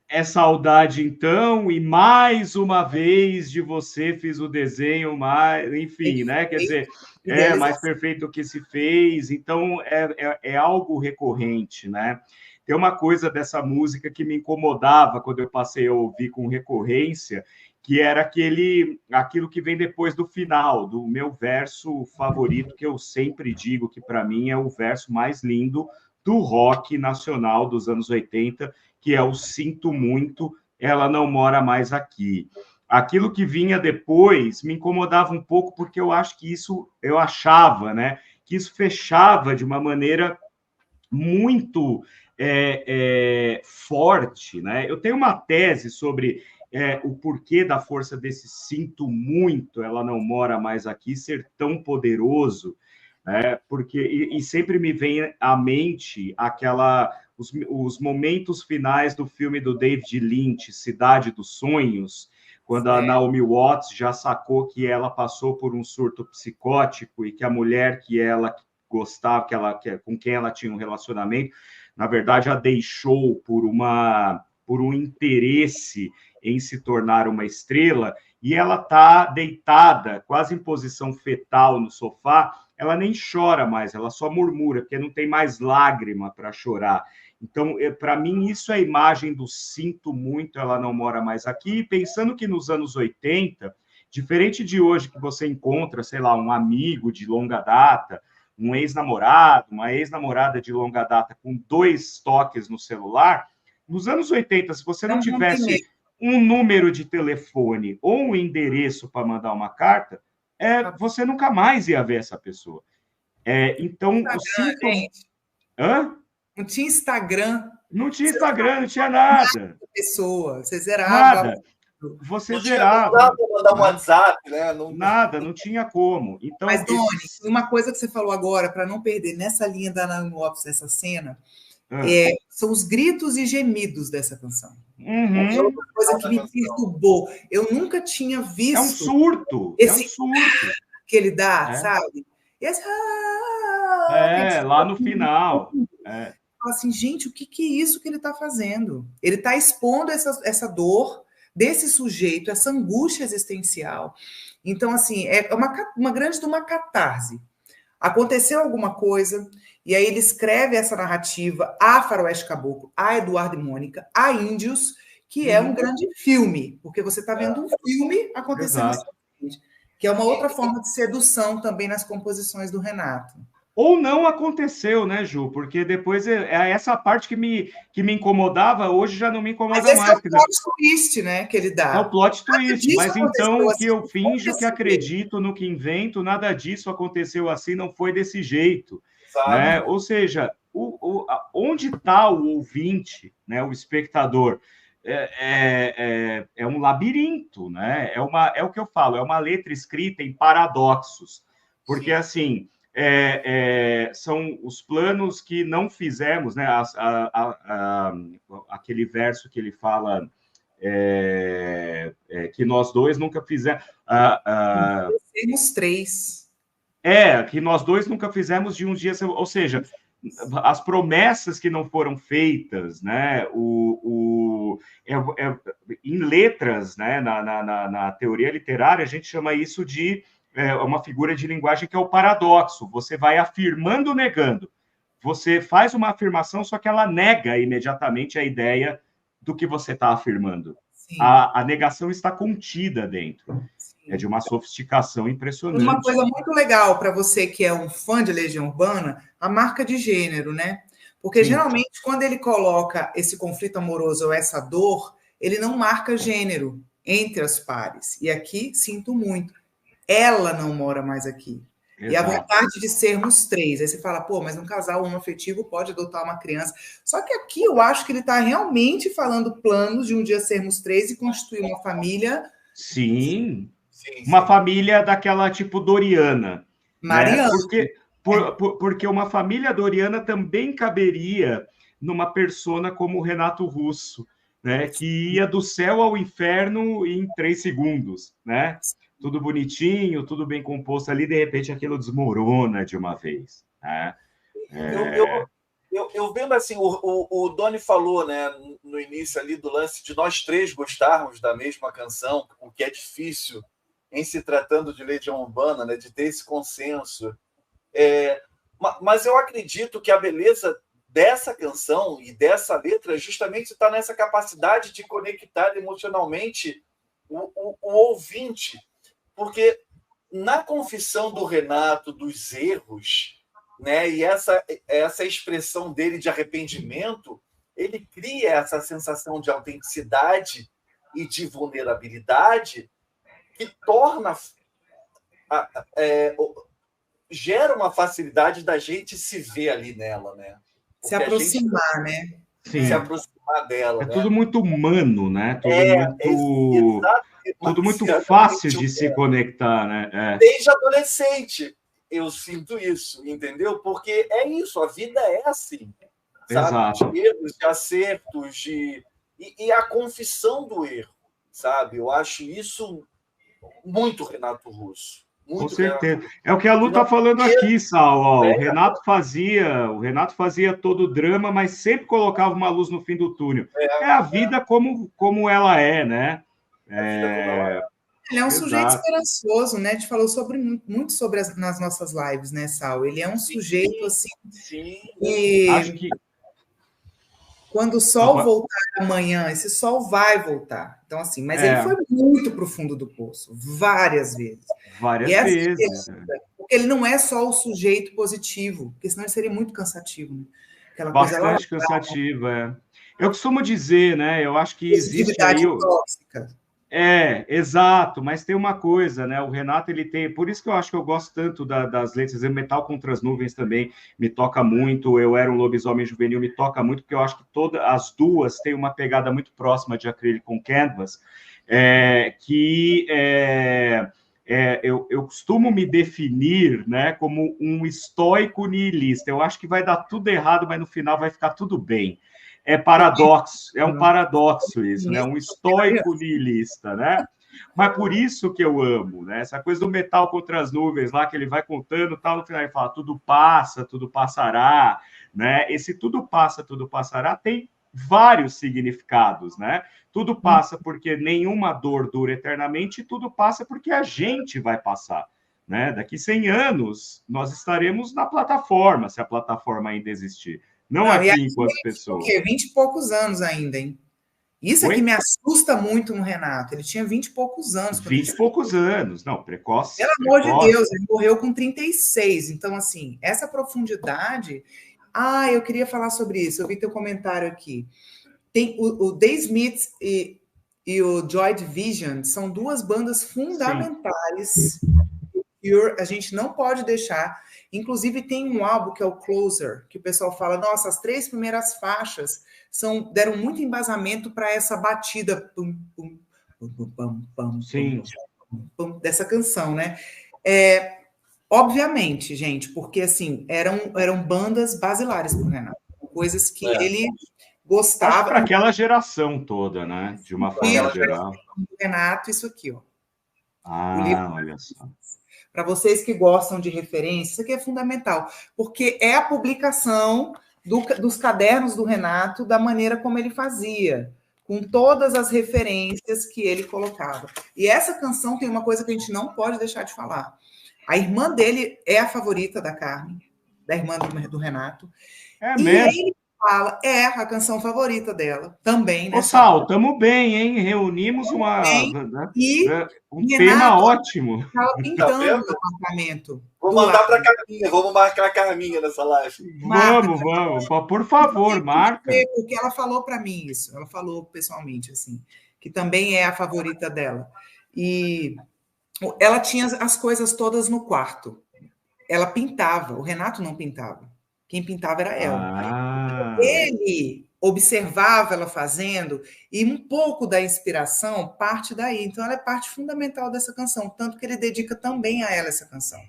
É saudade, então, e mais uma vez de você fiz o desenho mais, enfim, né? Quer dizer, mais perfeito do que se fez. Então, é algo recorrente, né? Tem uma coisa dessa música que me incomodava quando eu passei a ouvir com recorrência, que era aquilo que vem depois do final, do meu verso favorito, que eu sempre digo que, para mim, é o verso mais lindo do rock nacional dos anos 80, que é o Sinto Muito, ela não mora mais aqui. Aquilo que vinha depois me incomodava um pouco, porque eu acho que eu achava, né, que isso fechava de uma maneira muito forte, né? Eu tenho uma tese sobre o porquê da força desse sinto muito, ela não mora mais aqui, ser tão poderoso, porque e sempre me vem à mente os momentos finais do filme do David Lynch, Cidade dos Sonhos, quando a Naomi Watts já sacou que ela passou por um surto psicótico e que a mulher que ela gostava, com quem ela tinha um relacionamento, na verdade a deixou por um interesse em se tornar uma estrela, e ela está deitada, quase em posição fetal no sofá, ela nem chora mais, ela só murmura, porque não tem mais lágrima para chorar. Então, para mim, isso é a imagem do sinto muito, ela não mora mais aqui. E pensando que nos anos 80, diferente de hoje, que você encontra, sei lá, um amigo de longa data, um ex-namorado, uma ex-namorada de longa data com 2 toques no celular, nos anos 80, se você não tivesse um número de telefone ou um endereço para mandar uma carta, você nunca mais ia ver essa pessoa. Então, o sinto... Hã? Não tinha Instagram. Não tinha Instagram, não tinha nada. Pessoa, você zerava. Nada. Você zerava. Não dava para mandar um WhatsApp, né? Nada, não tinha como. Então, mas, Doni, uma coisa que você falou agora, para não perder nessa linha da Naomi Watts, dessa cena, são os gritos e gemidos dessa canção. É uma coisa que me perturbou. Eu nunca tinha visto. É um surto. É um surto. Que ele dá, sabe? Esse, lá no final. Assim, gente, o que é isso que ele está fazendo? Ele está expondo essa dor desse sujeito, essa angústia existencial. Então, assim, é uma grande de uma catarse. Aconteceu alguma coisa, e aí ele escreve essa narrativa a Faroeste Caboclo, a Eduardo e Mônica, a Índios, que é um grande filme, porque você está vendo um filme acontecendo, que é uma outra forma de sedução também nas composições do Renato. Ou não aconteceu, né, Ju? Porque depois essa parte que me incomodava, hoje já não me incomoda mais. Mas esse é o plot twist, né, que ele dá. É o plot twist, mas então que eu finjo que acredito no que invento, nada disso aconteceu assim, não foi desse jeito. Né? Ou seja, onde está o ouvinte, né, o espectador? É um labirinto, né? É o que eu falo, é uma letra escrita em paradoxos. Porque, assim... são os planos que não fizemos, né? Aquele verso que ele fala que nós dois nunca fizemos. Temos 3. Que nós dois nunca fizemos de um dia, ou seja, as promessas que não foram feitas, né? Em letras, né? Na teoria literária, a gente chama isso de uma figura de linguagem que é o paradoxo. Você vai afirmando, negando. Você faz uma afirmação, só que ela nega imediatamente a ideia do que você está afirmando. A negação está contida dentro. Sim. É de uma sofisticação impressionante. Uma coisa muito legal para você que é um fã de Legião Urbana, a marca de gênero, né? Porque, geralmente, quando ele coloca esse conflito amoroso ou essa dor, ele não marca gênero entre as pares. E aqui, sinto muito. Ela não mora mais aqui. Exato. E a vontade de sermos 3. Aí você fala, pô, mas um casal homoafetivo pode adotar uma criança. Só que aqui eu acho que ele está realmente falando planos de um dia sermos 3 e constituir uma família. Sim. Uma família daquela tipo Doriana. Mariana. Né? Porque uma família Doriana também caberia numa persona como o Renato Russo, né? Que ia do céu ao inferno em 3 segundos, né? Tudo bonitinho, tudo bem composto ali, de repente aquilo desmorona de uma vez. Né? Eu vendo assim, o Doni falou, né, no início ali do lance de nós 3 gostarmos da mesma canção, o que é difícil em se tratando de Legião Urbana, né, de ter esse consenso. Mas eu acredito que a beleza dessa canção e dessa letra justamente está nessa capacidade de conectar emocionalmente o ouvinte. Porque na confissão do Renato dos erros, né, e essa expressão dele de arrependimento, ele cria essa sensação de autenticidade e de vulnerabilidade que torna gera uma facilidade da gente se ver ali nela, né? Porque se aproximar, né? Sim. Se aproximar dela. Tudo muito humano, né? Tudo muito fácil de se conectar, né? Desde adolescente eu sinto isso, entendeu? Porque é isso, a vida é assim. Sabe? Exato. De erros, de acertos, e a confissão do erro, sabe? Eu acho isso muito Renato Russo. Com certeza. É o que a Lu está falando aqui, Sal. Ó, o Renato fazia todo o drama, mas sempre colocava uma luz no fim do túnel. É a vida como ela é, né? Ele é um sujeito esperançoso, né? A gente falou muito sobre nas nossas lives, né, Sal? Ele é um sujeito assim. Sim. E acho que quando o sol voltar amanhã, esse sol vai voltar. Então, assim, mas ele foi muito para o fundo do poço, várias vezes. Várias vezes. Porque ele não é só o sujeito positivo, porque senão ele seria muito cansativo, né? Aquela bastante coisa cansativo, Eu costumo dizer, né? Eu acho que existe aí tóxica. Exato, mas tem uma coisa, né? O Renato, ele tem... Por isso que eu acho que eu gosto tanto das letras. Metal contra as Nuvens também me toca muito. Eu Era um Lobisomem Juvenil me toca muito, porque eu acho que todas as duas têm uma pegada muito próxima de Acrílico com Canvas, eu costumo me definir, né, como um estoico nihilista. Eu acho que vai dar tudo errado, mas no final vai ficar tudo bem. É um paradoxo isso, né? Um estoico nihilista, né? Mas por isso que eu amo, né? Essa coisa do metal contra as nuvens lá, que ele vai contando, tal, no final ele fala, tudo passa, tudo passará, né? Esse tudo passa, tudo passará tem vários significados, né? Tudo passa porque nenhuma dor dura eternamente e tudo passa porque a gente vai passar, né? Daqui 100 anos, nós estaremos na plataforma, se a plataforma ainda existir. Não aqui enquanto pessoa. O quê? 20 e poucos anos ainda, hein? Isso é que me assusta muito no Renato. Ele tinha 20 e poucos anos. 20 e poucos anos. Não, precoce. Pelo amor de Deus, ele morreu com 36. Então, assim, essa profundidade... eu queria falar sobre isso. Eu vi teu comentário aqui. Tem o Dave Smith e o Joy Division são duas bandas fundamentais. A gente não pode deixar... Inclusive, tem um álbum que é o Closer, que o pessoal fala, nossa, as 3 primeiras faixas deram muito embasamento para essa batida dessa canção, né? Obviamente, gente, porque assim, eram bandas basilares para o Renato, coisas que ele gostava. Para aquela geração toda, né? De uma forma geral. Renato, isso aqui, ó. Olha só. Para vocês que gostam de referência, isso aqui é fundamental, porque é a publicação dos cadernos do Renato da maneira como ele fazia, com todas as referências que ele colocava. E essa canção tem uma coisa que a gente não pode deixar de falar. A irmã dele é a favorita da Carmen, da irmã do Renato. Mesmo? Ele fala, a canção favorita dela, também, né? Ô, Sal, estamos bem, hein? Reunimos um tema ótimo. Estava pintando no apartamento. Vou mandar para a Carminha, vamos marcar a Carminha nessa live. Vamos. Por favor, marca. Porque ela falou para mim isso, ela falou pessoalmente, assim, que também é a favorita dela. E ela tinha as coisas todas no quarto. Ela pintava, o Renato não pintava. Quem pintava era ela. Ele observava ela fazendo e um pouco da inspiração parte daí. Então, ela é parte fundamental dessa canção, tanto que ele dedica também a ela essa canção.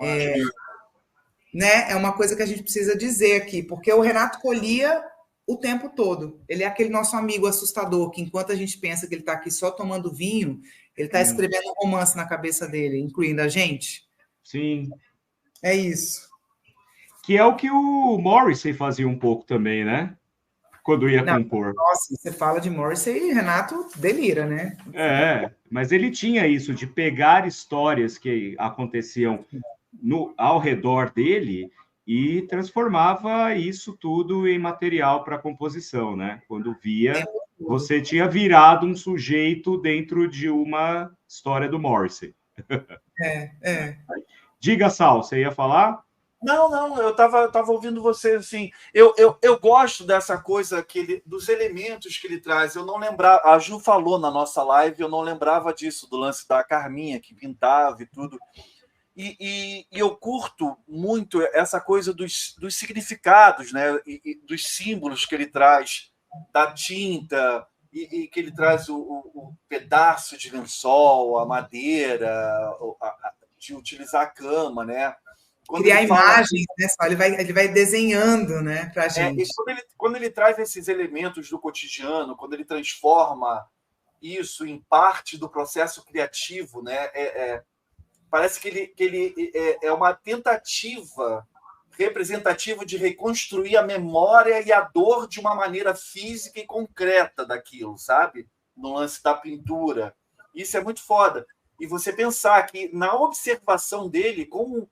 É uma coisa que a gente precisa dizer aqui, porque o Renato colhia o tempo todo. Ele é aquele nosso amigo assustador, que enquanto a gente pensa que ele está aqui só tomando vinho, ele está escrevendo um romance na cabeça dele, incluindo a gente. Sim. É isso. Que é o que o Morrissey fazia um pouco também, né? Quando ia compor. Nossa, você fala de Morrissey e Renato delira, né? Mas ele tinha isso de pegar histórias que aconteciam ao redor dele e transformava isso tudo em material para composição, né? Quando via, você tinha virado um sujeito dentro de uma história do Morrissey. Diga, Sal, você ia falar? Não, eu tava ouvindo você, assim, eu gosto dessa coisa dos elementos que ele traz, eu não lembrava, a Ju falou na nossa live, eu não lembrava disso, do lance da Carminha, que pintava e tudo, e eu curto muito essa coisa dos significados, né, e dos símbolos que ele traz, da tinta, e que ele traz o pedaço de lençol, a madeira, de utilizar a cama, né? Criar imagens, né? Ele vai desenhando, né, para a gente. Quando ele traz esses elementos do cotidiano, quando ele transforma isso em parte do processo criativo, né? parece que ele é uma tentativa representativa de reconstruir a memória e a dor de uma maneira física e concreta daquilo, sabe? No lance da pintura. Isso é muito foda. E você pensar que na observação dele, como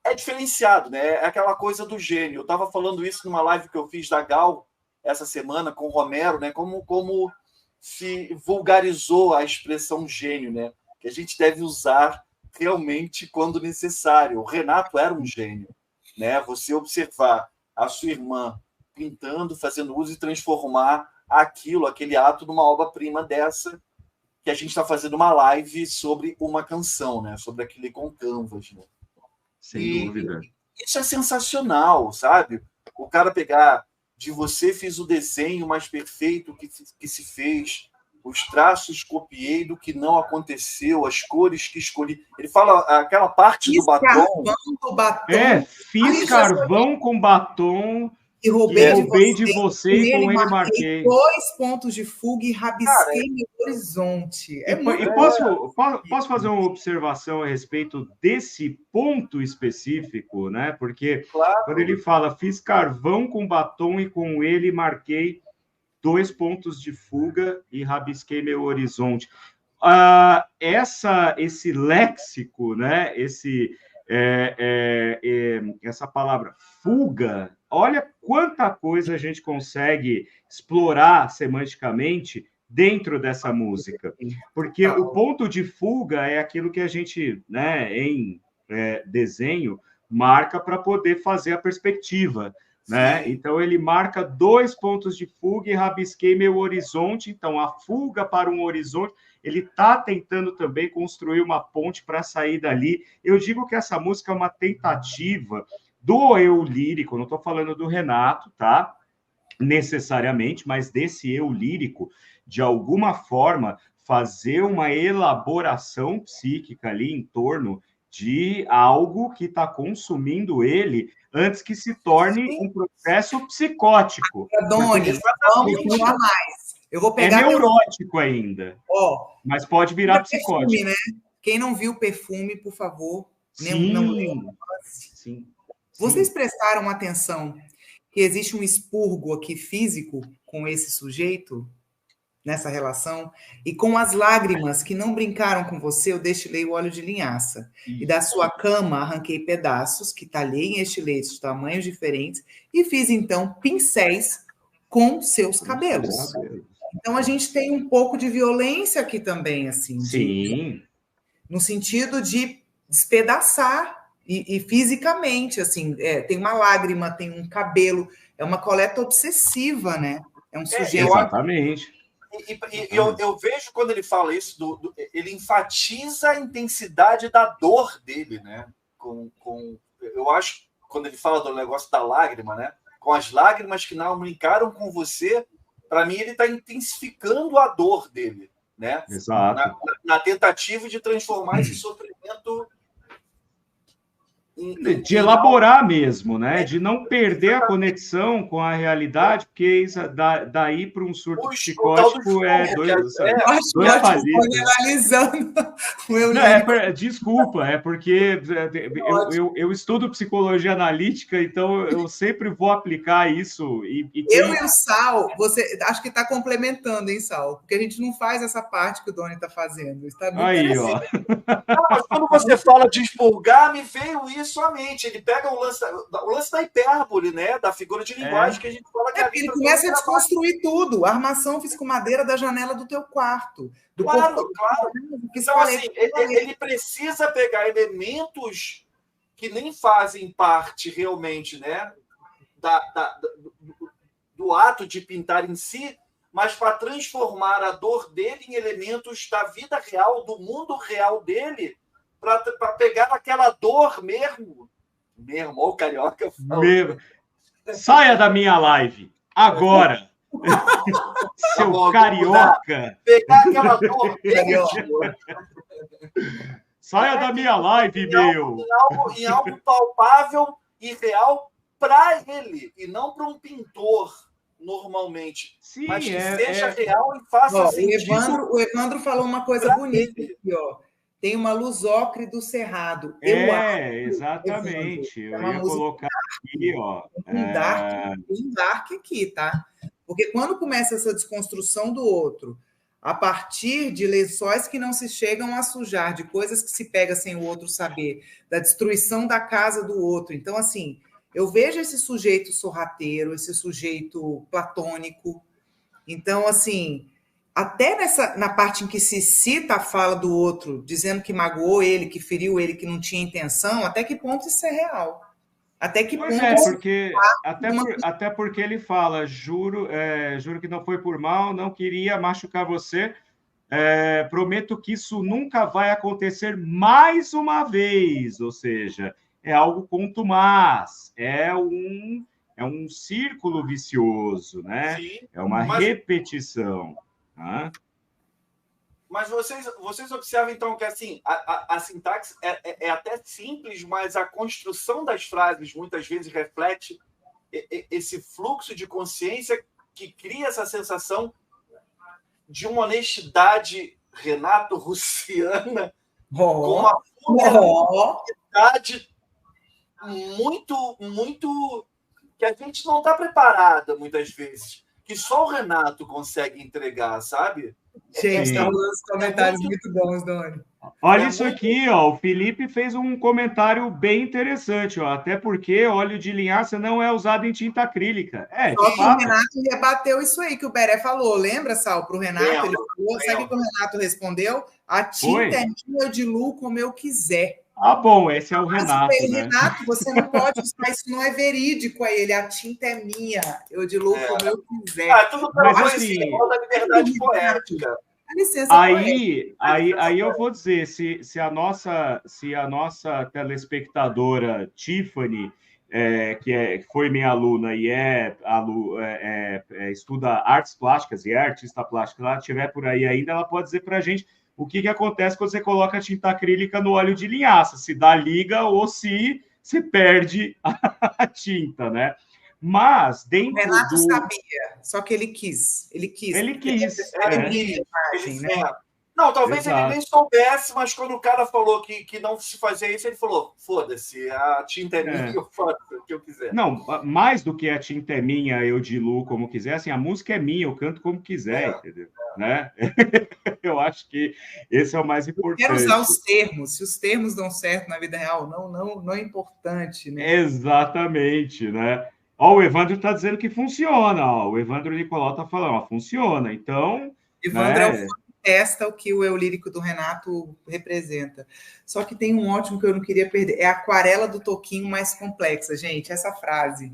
é diferenciado, né? É aquela coisa do gênio. Eu estava falando isso numa live que eu fiz da Gal essa semana com o Romero, né? Como se vulgarizou a expressão gênio, né? Que a gente deve usar realmente quando necessário. O Renato era um gênio, né? Você observar a sua irmã pintando, fazendo uso e transformar aquele ato numa obra-prima dessa, que a gente está fazendo uma live sobre uma canção, né? Sobre aquele com Canvas, né? Sem dúvida. Isso é sensacional, sabe? O cara pegar de você fiz o desenho mais perfeito que se fez, os traços copiei do que não aconteceu, as cores que escolhi. Ele fala aquela parte do batom. Fiz carvão com batom e roubei de você e com ele marquei 2 pontos de fuga e rabisquei meu horizonte. Posso fazer uma observação a respeito desse ponto específico, né? Porque quando ele fala fiz carvão com batom e com ele marquei 2 pontos de fuga e rabisquei meu horizonte. Esse léxico, né? Essa palavra fuga, olha quanta coisa a gente consegue explorar semanticamente dentro dessa música. Porque o ponto de fuga é aquilo que a gente, né, em desenho, marca para poder fazer a perspectiva. Né? Então, ele marca 2 pontos de fuga e rabisquei meu horizonte. Então, a fuga para um horizonte, ele está tentando também construir uma ponte para sair dali. Eu digo que essa música é uma tentativa do eu lírico, não estou falando do Renato, tá? Necessariamente, mas desse eu lírico, de alguma forma, fazer uma elaboração psíquica ali em torno de algo que está consumindo ele antes que se torne um processo psicótico. Doni, vamos falar mais. Eu vou pegar neurótico ainda, mas pode virar psicótico. Perfume, né? Quem não viu Perfume, por favor, Sim. Vocês prestaram atenção que existe um expurgo aqui físico com esse sujeito nessa relação, e com as lágrimas que não brincaram com você, eu destilei o óleo de linhaça. E da sua cama arranquei pedaços que talhei em estiletes de tamanhos diferentes e fiz, então, pincéis com seus cabelos. Então, a gente tem um pouco de violência aqui também, assim. Sim. No sentido de despedaçar e fisicamente, assim. Tem uma lágrima, tem um cabelo. É uma coleta obsessiva, né? É um sujeito... Exatamente. E eu vejo quando ele fala isso, ele enfatiza a intensidade da dor dele, né? Eu acho, quando ele fala do negócio da lágrima, né? Com as lágrimas que não brincaram com você, para mim ele está intensificando a dor dele, né? Exato. Na tentativa de transformar esse sofrimento de elaborar mesmo, né? De não perder a conexão com a realidade, porque isso, daí para um surto psicótico dois analisando o meu desculpa, é porque eu estudo psicologia analítica, então eu sempre vou aplicar isso. Eu e o Sal, você acho que está complementando, hein, Sal? Porque a gente não faz essa parte que o Doni está fazendo. Está muito ó. Não, mas quando você fala de expurgar, me veio isso à mente. Ele pega o lance da hipérbole, né? Da figura de linguagem que a gente fala que ele começa a desconstruir tudo. A armação fiz com madeira da janela do teu quarto. Claro. Então, assim, ele precisa pegar elementos que nem fazem parte realmente, né? Do ato de pintar em si, mas para transformar a dor dele em elementos da vida real, do mundo real dele, para pegar aquela dor mesmo, o carioca fala. Saia da minha live, agora! Seu carioca! Pegar aquela dor mesmo. Saia da minha live, meu! Em algo palpável e real para ele, e não para um pintor, normalmente. Sim, mas que seja real e faça sentido. O Evandro falou uma coisa bonita aqui, ó. tem uma Luz Ocre do Cerrado. Eu acho, Exatamente. Evandro, Eu é uma ia música colocar aqui, ó. um dark aqui, tá? Porque quando começa essa desconstrução do outro, a partir de lençóis que não se chegam a sujar, de coisas que se pega sem o outro saber, da destruição da casa do outro. Então, assim, eu vejo esse sujeito sorrateiro, esse sujeito platônico. Então, assim, até na parte em que se cita a fala do outro, dizendo que magoou ele, que feriu ele, que não tinha intenção, até que ponto isso é real? Até que Pois ponto é, isso porque até porque ele fala, juro que não foi por mal, não queria machucar você. Prometo que isso nunca vai acontecer mais uma vez, ou seja, é algo contumaz, é um círculo vicioso, né? Sim, É uma repetição. Né? mas vocês observam, então, que assim, a sintaxe é até simples, mas a construção das frases muitas vezes reflete esse fluxo de consciência que cria essa sensação de uma honestidade renato-russiana com uma vulnerabilidade muito, muito que a gente não está preparada muitas vezes, que só o Renato consegue entregar, sabe? Gente, está rolando uns comentários muito bons, Doni. Olha isso aqui, ó. O Felipe fez um comentário bem interessante, ó. Até porque óleo de linhaça não é usado em tinta acrílica. Só que o Renato rebateu isso aí que o Beré falou. Lembra, Sal, para o Renato? Ele falou, sabe o que o Renato respondeu? A tinta é minha, eu diluo como eu quiser. Ah, bom, esse é o Renato, mas, né? Renato, você não pode usar, isso não é verídico a ele. A tinta é minha, eu diluo como eu quiser. Tudo pela poesia, da liberdade poética. Aí eu vou dizer, se a nossa telespectadora Tiffany, que foi minha aluna e estuda artes plásticas e é artista plástica, ela estiver por aí ainda, ela pode dizer para a gente o que acontece quando você coloca tinta acrílica no óleo de linhaça, se dá liga ou se perde a tinta, né? Mas dentro o Renato sabia, só que ele quis. Ele quis. Não, talvez ele nem soubesse, mas quando o cara falou que não se fazia isso, ele falou, foda-se, a tinta é minha, eu faço o que eu quiser. Não, mais do que a tinta é minha, eu diluo como quiser, assim, a música é minha, eu canto como quiser, entendeu? Né? Eu acho que esse é o mais importante. Eu quero usar os termos, se os termos dão certo na vida real, não é importante, né? Exatamente, né? Ó, o Evandro está dizendo que funciona, ó. O Evandro Nicolau está falando, ó, funciona. Então, Evandro é o fã que testa o que o eu lírico do Renato representa. Só que tem um ótimo que eu não queria perder. É a aquarela do Toquinho mais complexa, gente. Essa frase.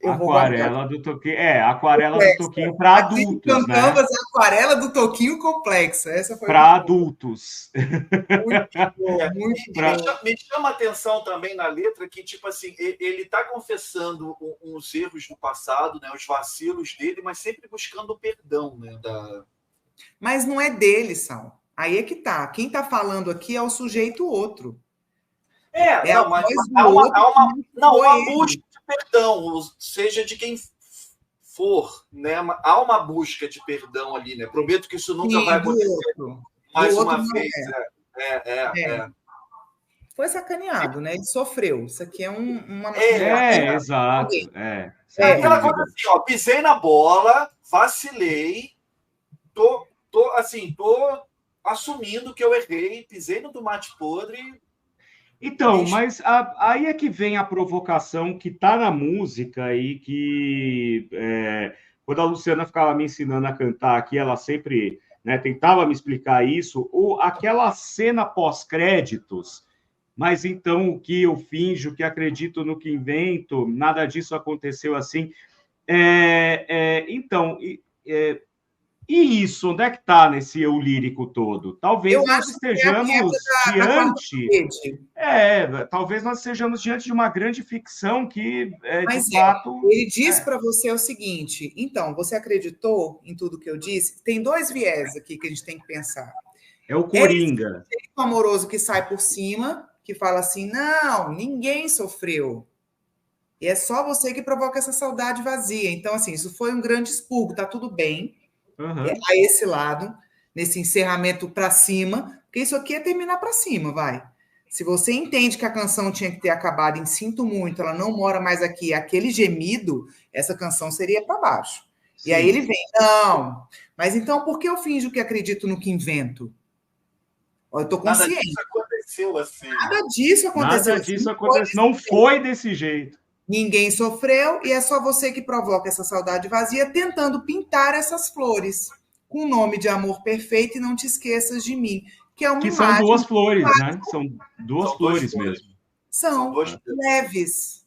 Aquarela do Toquinho. Aquarela do Toquinho para adultos, né? Cantamos a aquarela do Toquinho complexa. Essa foi para adultos. Muito bom. Me chama a atenção também na letra que, tipo assim, ele está confessando uns erros do passado, né, os vacilos dele, mas sempre buscando o perdão, né? Mas não é dele, Sal. Aí é que tá. Quem está falando aqui é o sujeito outro. Mas há uma busca de perdão, seja de quem for, né? Há uma busca de perdão ali, né? Prometo que isso nunca vai acontecer mais uma vez. Foi sacaneado, né? Ele sofreu. Isso aqui é uma... Exato. Aquela coisa assim, ó, pisei na bola, vacilei, tô assumindo que eu errei, pisei no tomate podre. Então, mas aí é que vem a provocação que está na música e que quando a Luciana ficava me ensinando a cantar aqui, ela sempre tentava me explicar isso, ou aquela cena pós-créditos, mas então o que eu finjo, o que acredito no que invento, nada disso aconteceu assim. E isso, onde é que está nesse eu lírico todo? Talvez nós estejamos talvez nós estejamos diante de uma grande ficção que, de fato... Ele diz para você o seguinte, então, você acreditou em tudo que eu disse? Tem dois viés aqui que a gente tem que pensar. É o Coringa. É esse amoroso que sai por cima, que fala assim, não, ninguém sofreu. E é só você que provoca essa saudade vazia. Então, assim, isso foi um grande expurgo, tá tudo bem. A esse lado. nesse encerramento para cima, porque isso aqui é terminar para cima, vai. Se você entende que a canção tinha que ter acabado em sinto muito, ela não mora mais aqui, aquele gemido, essa canção seria para baixo. Sim. E aí ele vem, não, mas então por que eu finjo que acredito no que invento? Eu estou consciente. Nada disso aconteceu assim. Nada disso aconteceu. Nada disso aconteceu. Não foi desse jeito. Ninguém sofreu e é só você que provoca essa saudade vazia tentando pintar essas flores com o nome de amor perfeito e não te esqueças de mim. Que é uma imagem. São duas flores, né? São duas flores mesmo. São leves.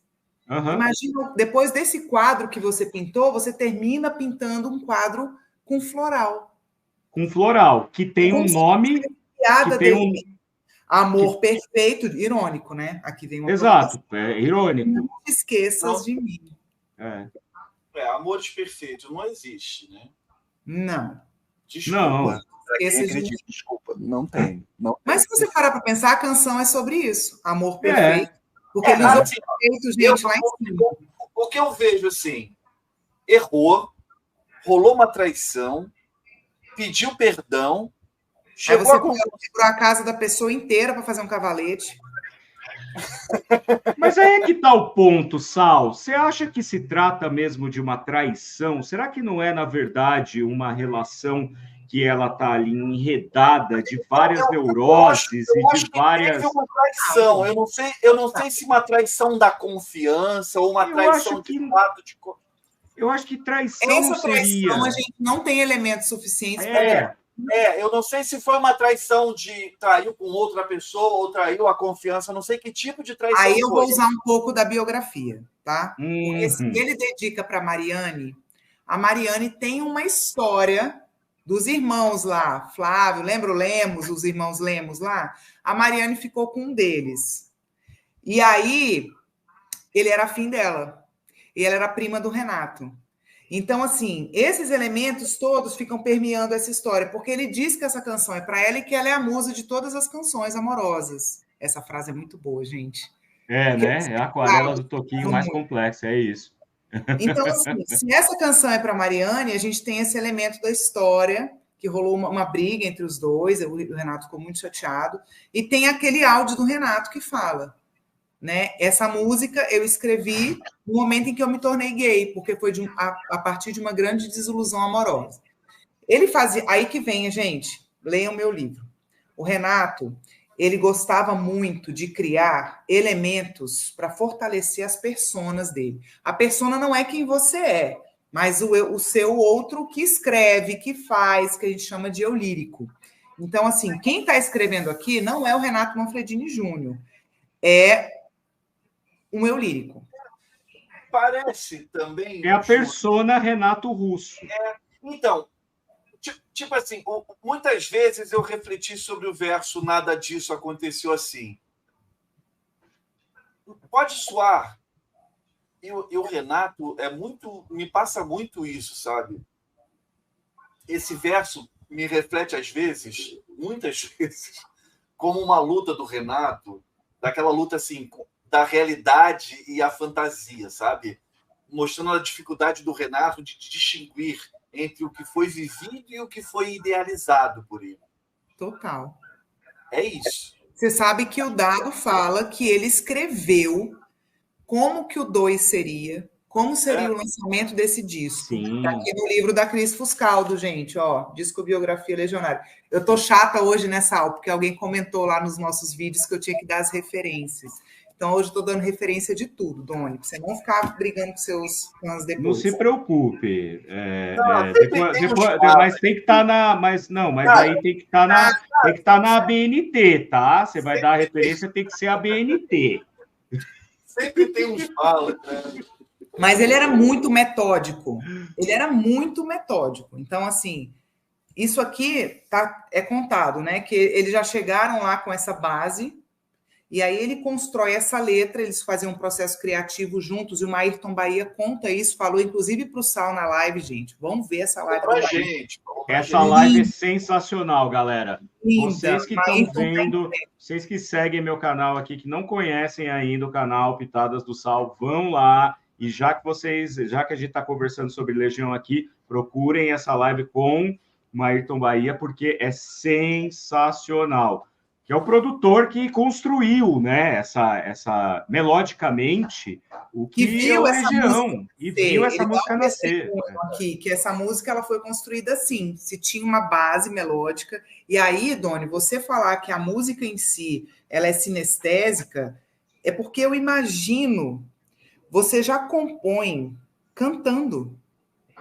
Uhum. Imagina, depois desse quadro que você pintou, você termina pintando um quadro com floral. Com floral, que tem um nome... Que tem um... Amor perfeito, irônico, né? Aqui vem uma Exato, é irônico. Não te esqueças de mim. Amores perfeitos não existe, né? Não. Desculpa. Desculpa, não tem. Mas se você parar para pensar, a canção é sobre isso. Amor perfeito. Porque eles são perfeitos, gente, lá em cima. O que eu vejo, assim, errou, rolou uma traição, pediu perdão, chegou aí você quebrou a casa da pessoa inteira para fazer um cavalete. Mas aí é que tá o ponto, Sal. Você acha que se trata mesmo de uma traição? Será que não é, na verdade, uma relação que ela tá ali enredada de várias neuroses e de várias... Teve uma traição. Eu não sei se uma traição da confiança ou uma traição de fato de... Eu acho que traição essa não seria... traição a gente não tem elementos suficientes para... eu não sei se foi uma traição de traiu com outra pessoa ou traiu a confiança, não sei que tipo de traição Aí eu vou usar um pouco da biografia, tá? Porque se ele dedica para Mariane, a Mariane tem uma história dos irmãos lá, Flávio, lembra o Lemos, os irmãos Lemos lá? A Mariane ficou com um deles. E aí, ele era afim dela. E ela era prima do Renato. Então, assim, esses elementos todos ficam permeando essa história, porque ele diz que essa canção é para ela e que ela é a musa de todas as canções amorosas. Essa frase é muito boa, gente. Porque né? É a aquarela do Toquinho mais complexa, é isso. Então, assim, se essa canção é para Mariane, a gente tem esse elemento da história, que rolou uma briga entre os dois, o Renato ficou muito chateado, e tem aquele áudio do Renato que fala, né? Essa música eu escrevi no momento em que eu me tornei gay, porque foi a partir de uma grande desilusão amorosa. Ele fazia... Aí que vem, gente, leiam meu livro. O Renato, ele gostava muito de criar elementos para fortalecer as personas dele. A persona não é quem você é, mas o seu outro que escreve, que faz, que a gente chama de eu lírico. Então, assim, quem está escrevendo aqui não é o Renato Manfredini Júnior, é um eu lírico. Parece também... É a persona Renato Russo. Então, tipo assim, muitas vezes eu refleti sobre o verso nada disso aconteceu assim. Pode soar. E o Renato me passa muito isso, sabe? Esse verso me reflete às vezes, muitas vezes, como uma luta do Renato, daquela luta assim, da realidade e a fantasia, sabe? Mostrando a dificuldade do Renato de distinguir entre o que foi vivido e o que foi idealizado por ele. Total. É isso. Você sabe que o Dado fala que ele escreveu como que o 2 seria, como seria o lançamento desse disco. Está aqui no livro da Cris Fuscaldo, gente, ó, Discobiografia Legionária. Eu tô chata hoje nessa aula, porque alguém comentou lá nos nossos vídeos que eu tinha que dar as referências. Então, hoje eu estou dando referência de tudo, Doni, para você não ficar brigando com seus fãs depois. Não se preocupe. Mas tem que estar na... Mas aí tem que estar na ABNT, tá? Você vai dar a referência, tem que ser a ABNT. Sempre tem uns falas, né? Mas ele era muito metódico. Ele era muito metódico. Então, assim, isso aqui é contado, né? Que eles já chegaram lá com essa base... E aí ele constrói essa letra, eles fazem um processo criativo juntos, e o Maírton Bahia conta isso, falou inclusive para o Sal na live, gente. Vamos ver essa live. Essa live é sensacional, galera. Linda. Vocês que estão vendo, vocês que seguem meu canal aqui, que não conhecem ainda o canal Pitadas do Sal, vão lá. E já que a gente está conversando sobre Legião aqui, procurem essa live com o Ayrton Bahia, porque é sensacional. Que é o produtor que construiu, né, essa melodicamente, o que é o Legião, e viu essa música nascer. Aqui, que essa música ela foi construída assim, se tinha uma base melódica, e aí, Doni, você falar que a música em si, ela é sinestésica, é porque eu imagino, você já compõe cantando. O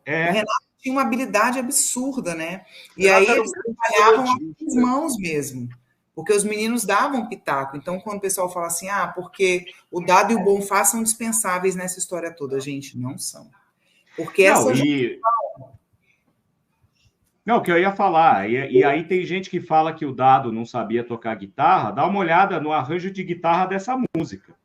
Renato tinha uma habilidade absurda, né? E aí eles trabalhavam as mãos mesmo. Porque os meninos davam pitaco. Então, quando o pessoal fala assim, porque o Dado e o Bonfá são dispensáveis nessa história toda, gente, não são. Porque Não, o que eu ia falar, e aí tem gente que fala que o Dado não sabia tocar guitarra, dá uma olhada no arranjo de guitarra dessa música.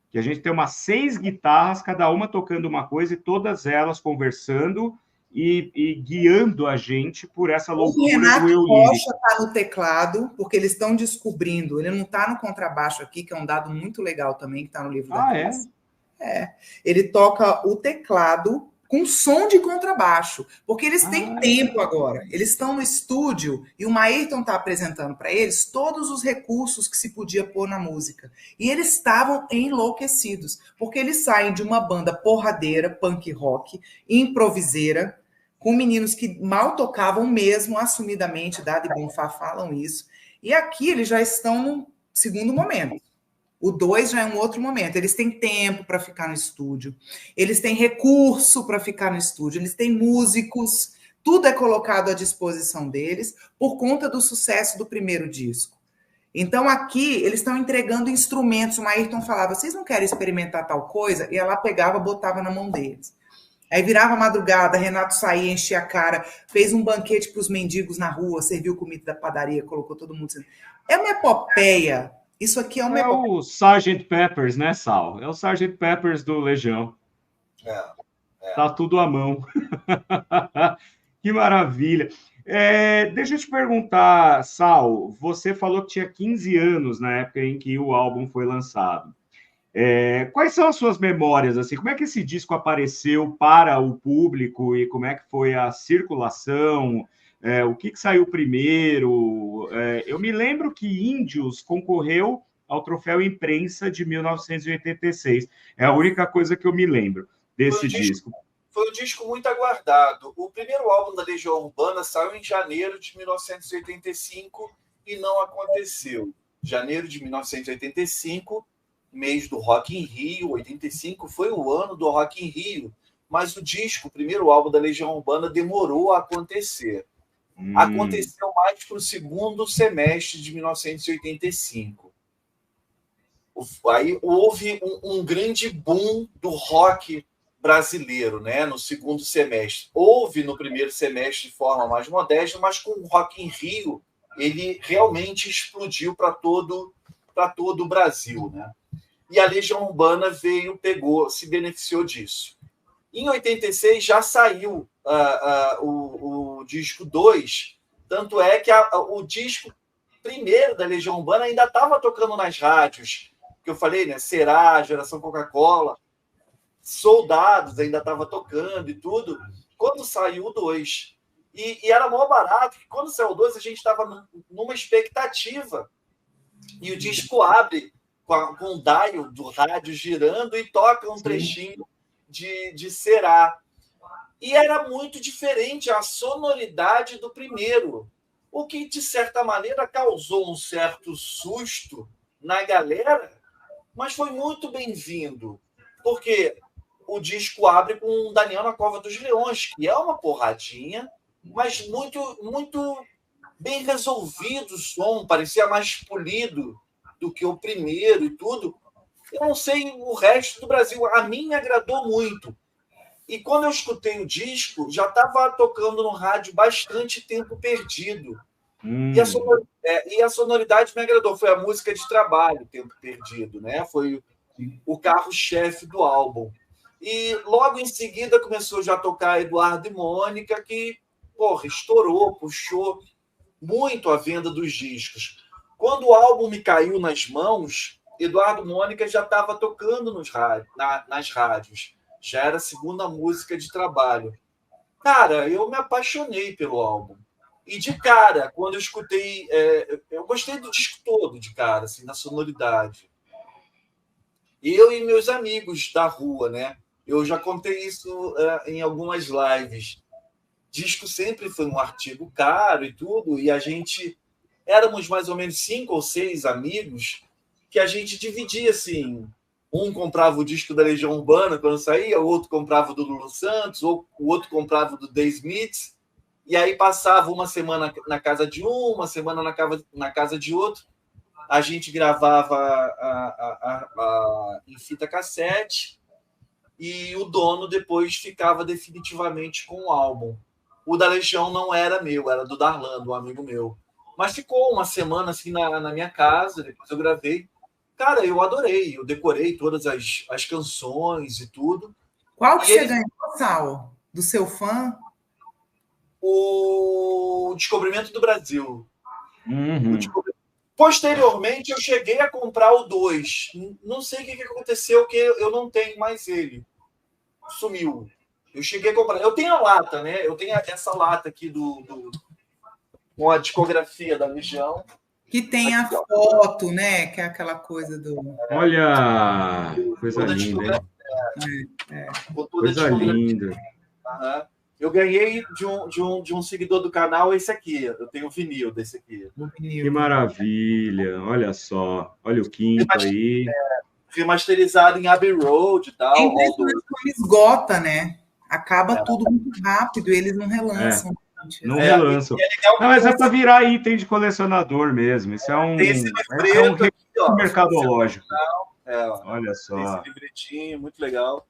Que a gente tem umas 6 guitarras, cada uma tocando uma coisa, e todas elas conversando e guiando a gente por essa loucura do eu lírico. O Renato Rocha está no teclado, porque eles estão descobrindo, ele não está no contrabaixo aqui, que é um dado muito legal também, que está no livro da classe. Ele toca o teclado com som de contrabaixo, porque eles têm tempo agora. Eles estão no estúdio e o Ayrton está apresentando para eles todos os recursos que se podia pôr na música. E eles estavam enlouquecidos, porque eles saem de uma banda porradeira, punk rock, improviseira, com meninos que mal tocavam mesmo, assumidamente, Dado e Bonfá falam isso. E aqui eles já estão no segundo momento. O 2 já é um outro momento. Eles têm tempo para ficar no estúdio, eles têm recurso para ficar no estúdio, eles têm músicos, tudo é colocado à disposição deles por conta do sucesso do primeiro disco. Então, aqui, eles estão entregando instrumentos. O Ayrton falava, vocês não querem experimentar tal coisa? E ela pegava, botava na mão deles. Aí virava madrugada, Renato saía, enchia a cara, fez um banquete para os mendigos na rua, serviu comida da padaria, colocou todo mundo... É uma epopeia. Isso aqui é uma epopeia. O Sgt. Peppers, né, Sal? É o Sgt. Peppers do Legião. Tá tudo à mão. Que maravilha. Deixa eu te perguntar, Sal, você falou que tinha 15 anos na época em que o álbum foi lançado. Quais são as suas memórias? Assim, como é que esse disco apareceu para o público e como é que foi a circulação? O que saiu primeiro? Eu me lembro que Índios concorreu ao Troféu Imprensa de 1986. É a única coisa que eu me lembro desse disco. Foi um disco muito aguardado. O primeiro álbum da Legião Urbana saiu em janeiro de 1985 e não aconteceu. Janeiro de 1985, mês do Rock in Rio, 85 foi o ano do Rock in Rio, mas o disco, o primeiro álbum da Legião Urbana, demorou a acontecer. Aconteceu mais para o segundo semestre de 1985. Aí houve um grande boom do rock brasileiro, né, no segundo semestre. Houve no primeiro semestre de forma mais modesta, mas com o Rock in Rio, ele realmente explodiu para todo o Brasil, né? E a Legião Urbana se beneficiou disso. Em 86 já saiu o disco 2, tanto é que o disco primeiro da Legião Urbana ainda estava tocando nas rádios, que eu falei, né? Será, Geração Coca-Cola, Soldados ainda estava tocando e tudo, quando saiu o 2. E era mó barato, que quando saiu o 2 a gente estava numa expectativa. E o disco abre com o dial do rádio girando e toca um trechinho de Será. E era muito diferente a sonoridade do primeiro, o que, de certa maneira, causou um certo susto na galera, mas foi muito bem-vindo, porque o disco abre com Daniel na Cova dos Leões, que é uma porradinha, mas muito, muito bem resolvido o som, parecia mais polido do que o primeiro e tudo. Eu não sei o resto do Brasil, a mim me agradou muito. E quando eu escutei o disco, já estava tocando no rádio bastante Tempo Perdido. E a sonoridade me agradou. Foi a música de trabalho, Tempo Perdido, né? Foi o carro-chefe do álbum. E logo em seguida começou já a tocar Eduardo e Mônica, que, estourou, puxou muito a venda dos discos. Quando o álbum me caiu nas mãos, Eduardo e Mônica já estava tocando nas rádios. Já era a segunda música de trabalho. Cara, eu me apaixonei pelo álbum. E de cara, quando eu escutei... eu gostei do disco todo, de cara, assim, na sonoridade. Eu e meus amigos da rua, né? Eu já contei isso em algumas lives. Disco sempre foi um artigo caro e tudo, e a gente... Éramos mais ou menos 5 ou 6 amigos que a gente dividia, assim... Um comprava o disco da Legião Urbana quando saía, o outro comprava o do Lulu Santos, ou o outro comprava o do The Smiths, e aí passava uma semana na casa de um, uma semana na casa de outro. A gente gravava em fita cassete e o dono depois ficava definitivamente com o álbum. O da Legião não era meu, era do Darlan, um amigo meu. Mas ficou uma semana assim na minha casa, depois eu gravei. Cara, eu adorei, eu decorei todas as canções e tudo. Qual que você ganhou, Sal? Do seu fã? O Descobrimento do Brasil. Uhum. Posteriormente, eu cheguei a comprar o 2. Não sei o que aconteceu, que eu não tenho mais ele. Sumiu. Eu cheguei a comprar. Eu tenho a lata, né? Eu tenho essa lata aqui com a discografia da Legião. Que tem a foto, né? Que é aquela coisa do... Olha, coisa linda, hein? Coisa linda. Uhum. Eu ganhei de um seguidor do canal esse aqui. Eu tenho o vinil desse aqui. Que maravilha. Olha só. Olha o quinto aí. Remasterizado em Abbey Road e tal. É impressionante como esgota, né? Acaba tudo muito rápido, eles não relançam. Não relançam. Não, mas é para virar item de colecionador mesmo. Isso é um recurso mercadológico. Olha só. Esse livretinho, muito legal.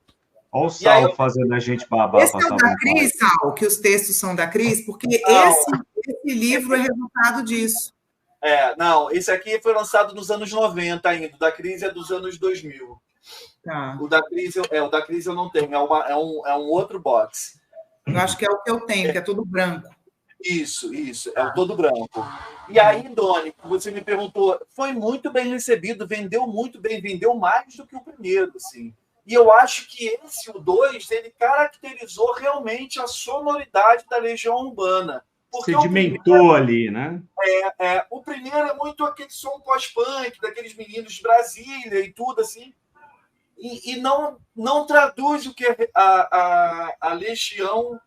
Olha o Sal fazendo a gente babar. Esse é o da Cris, Sal, que os textos são da Cris, porque esse livro é resultado disso. Não, esse aqui foi lançado nos anos 90 ainda. O da Cris é dos anos 2000. Tá. O da Cris eu não tenho, é um outro box. Eu acho que é o que eu tenho, que é todo branco. Isso, é o todo branco. E aí, Doni, você me perguntou, foi muito bem recebido, vendeu muito bem, vendeu mais do que o primeiro, assim. E eu acho que o 2, ele caracterizou realmente a sonoridade da Legião Urbana. Sedimentou ali, né? O primeiro é muito aquele som pós-punk, daqueles meninos de Brasília e tudo, assim. E não traduz o que a Legião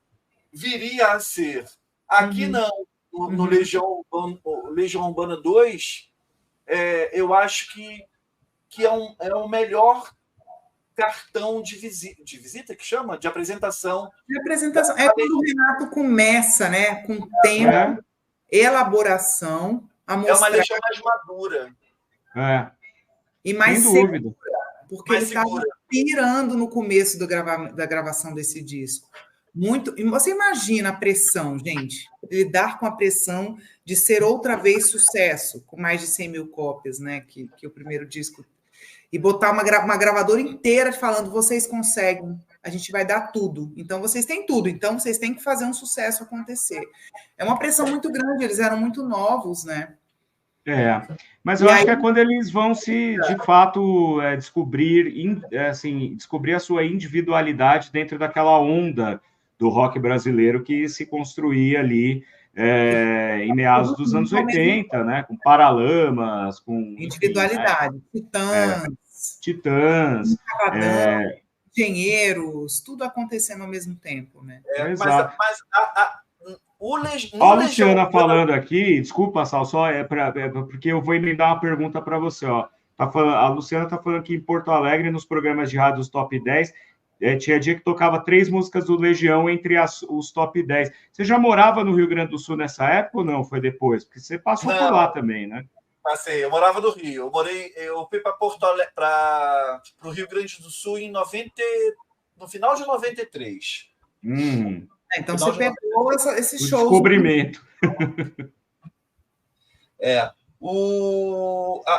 viria a ser. Aqui não. No Legião Urbana 2, eu acho que é o melhor cartão de visita que chama? De apresentação. De apresentação. É quando o Renato começa, né? Com tempo, elaboração, a mostrar... É uma Legião mais madura. E mais sem dúvida. Porque ele estava pirando no começo da gravação desse disco. Muito. E você imagina a pressão, gente, lidar com a pressão de ser outra vez sucesso, com mais de 100 mil cópias, né? Que o primeiro disco. E botar uma gravadora inteira falando: vocês conseguem, a gente vai dar tudo. Então, vocês têm tudo. Então, vocês têm que fazer um sucesso acontecer. É uma pressão muito grande, eles eram muito novos, né? Mas eu acho que é quando eles vão se, de fato, descobrir a sua individualidade dentro daquela onda do rock brasileiro que se construía ali em meados dos anos 80, né? Com Paralamas, com... Individualidade, Titãs, Engenheiros, tudo acontecendo ao mesmo tempo, né? Exato. A Luciana falando aqui, desculpa, Sal, porque eu vou emendar uma pergunta para você. Ó. A Luciana está falando que em Porto Alegre, nos programas de rádio, os top 10, tinha dia que tocava 3 músicas do Legião entre os top 10. Você já morava no Rio Grande do Sul nessa época ou não? Foi depois? Porque você passou por lá também, né? Passei, eu morava no Rio. Eu fui para Porto Alegre, para o Rio Grande do Sul no final de 93. Então você pegou esse show. Descobrimento.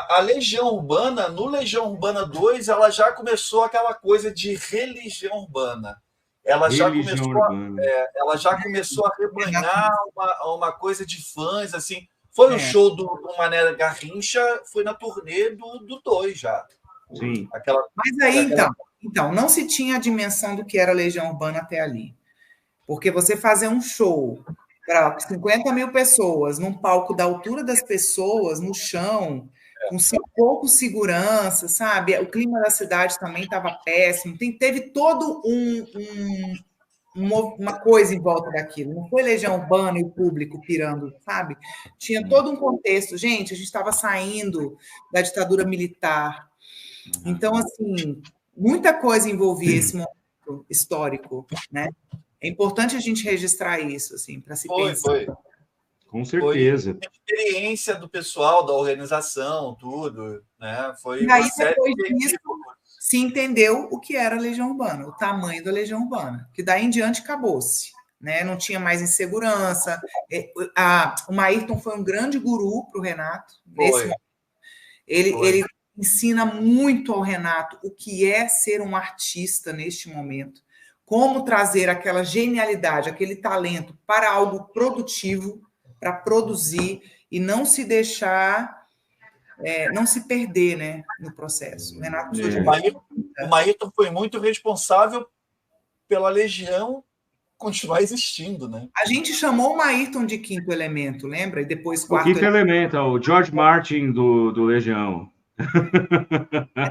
A Legião Urbana, no Legião Urbana 2, ela já começou aquela coisa de religião urbana. Ela já começou a rebanhar uma coisa de fãs, assim. Foi o show do Mané Garrincha, foi na turnê do 2 já. Sim. Mas aí, então, não se tinha a dimensão do que era Legião Urbana até ali. Porque você fazer um show para 50 mil pessoas, num palco da altura das pessoas, no chão, com pouco segurança, sabe? O clima da cidade também estava péssimo. Teve todo uma coisa em volta daquilo. Não foi Legião Urbana e o público pirando, sabe? Tinha todo um contexto. Gente, a gente estava saindo da ditadura militar. Então, assim, muita coisa envolvia esse momento histórico, né? É importante a gente registrar isso, assim, para se pensar. Foi. Com certeza. Foi a experiência do pessoal, da organização, tudo, né? Foi e aí, depois disso, se entendeu o que era a Legião Urbana, o tamanho da Legião Urbana, que daí em diante acabou-se, né? Não tinha mais insegurança. O Maírton foi um grande guru para o Renato. Nesse momento. Ele ensina muito ao Renato o que é ser um artista neste momento, como trazer aquela genialidade, aquele talento para algo produtivo, para produzir e não se deixar, não se perder, né, no processo. O Renato o Maírton foi muito responsável pela Legião continuar existindo, né? A gente chamou o Maírton de quinto elemento, lembra? E depois quarto elemento. O quinto elemento, o George Martin do Legião.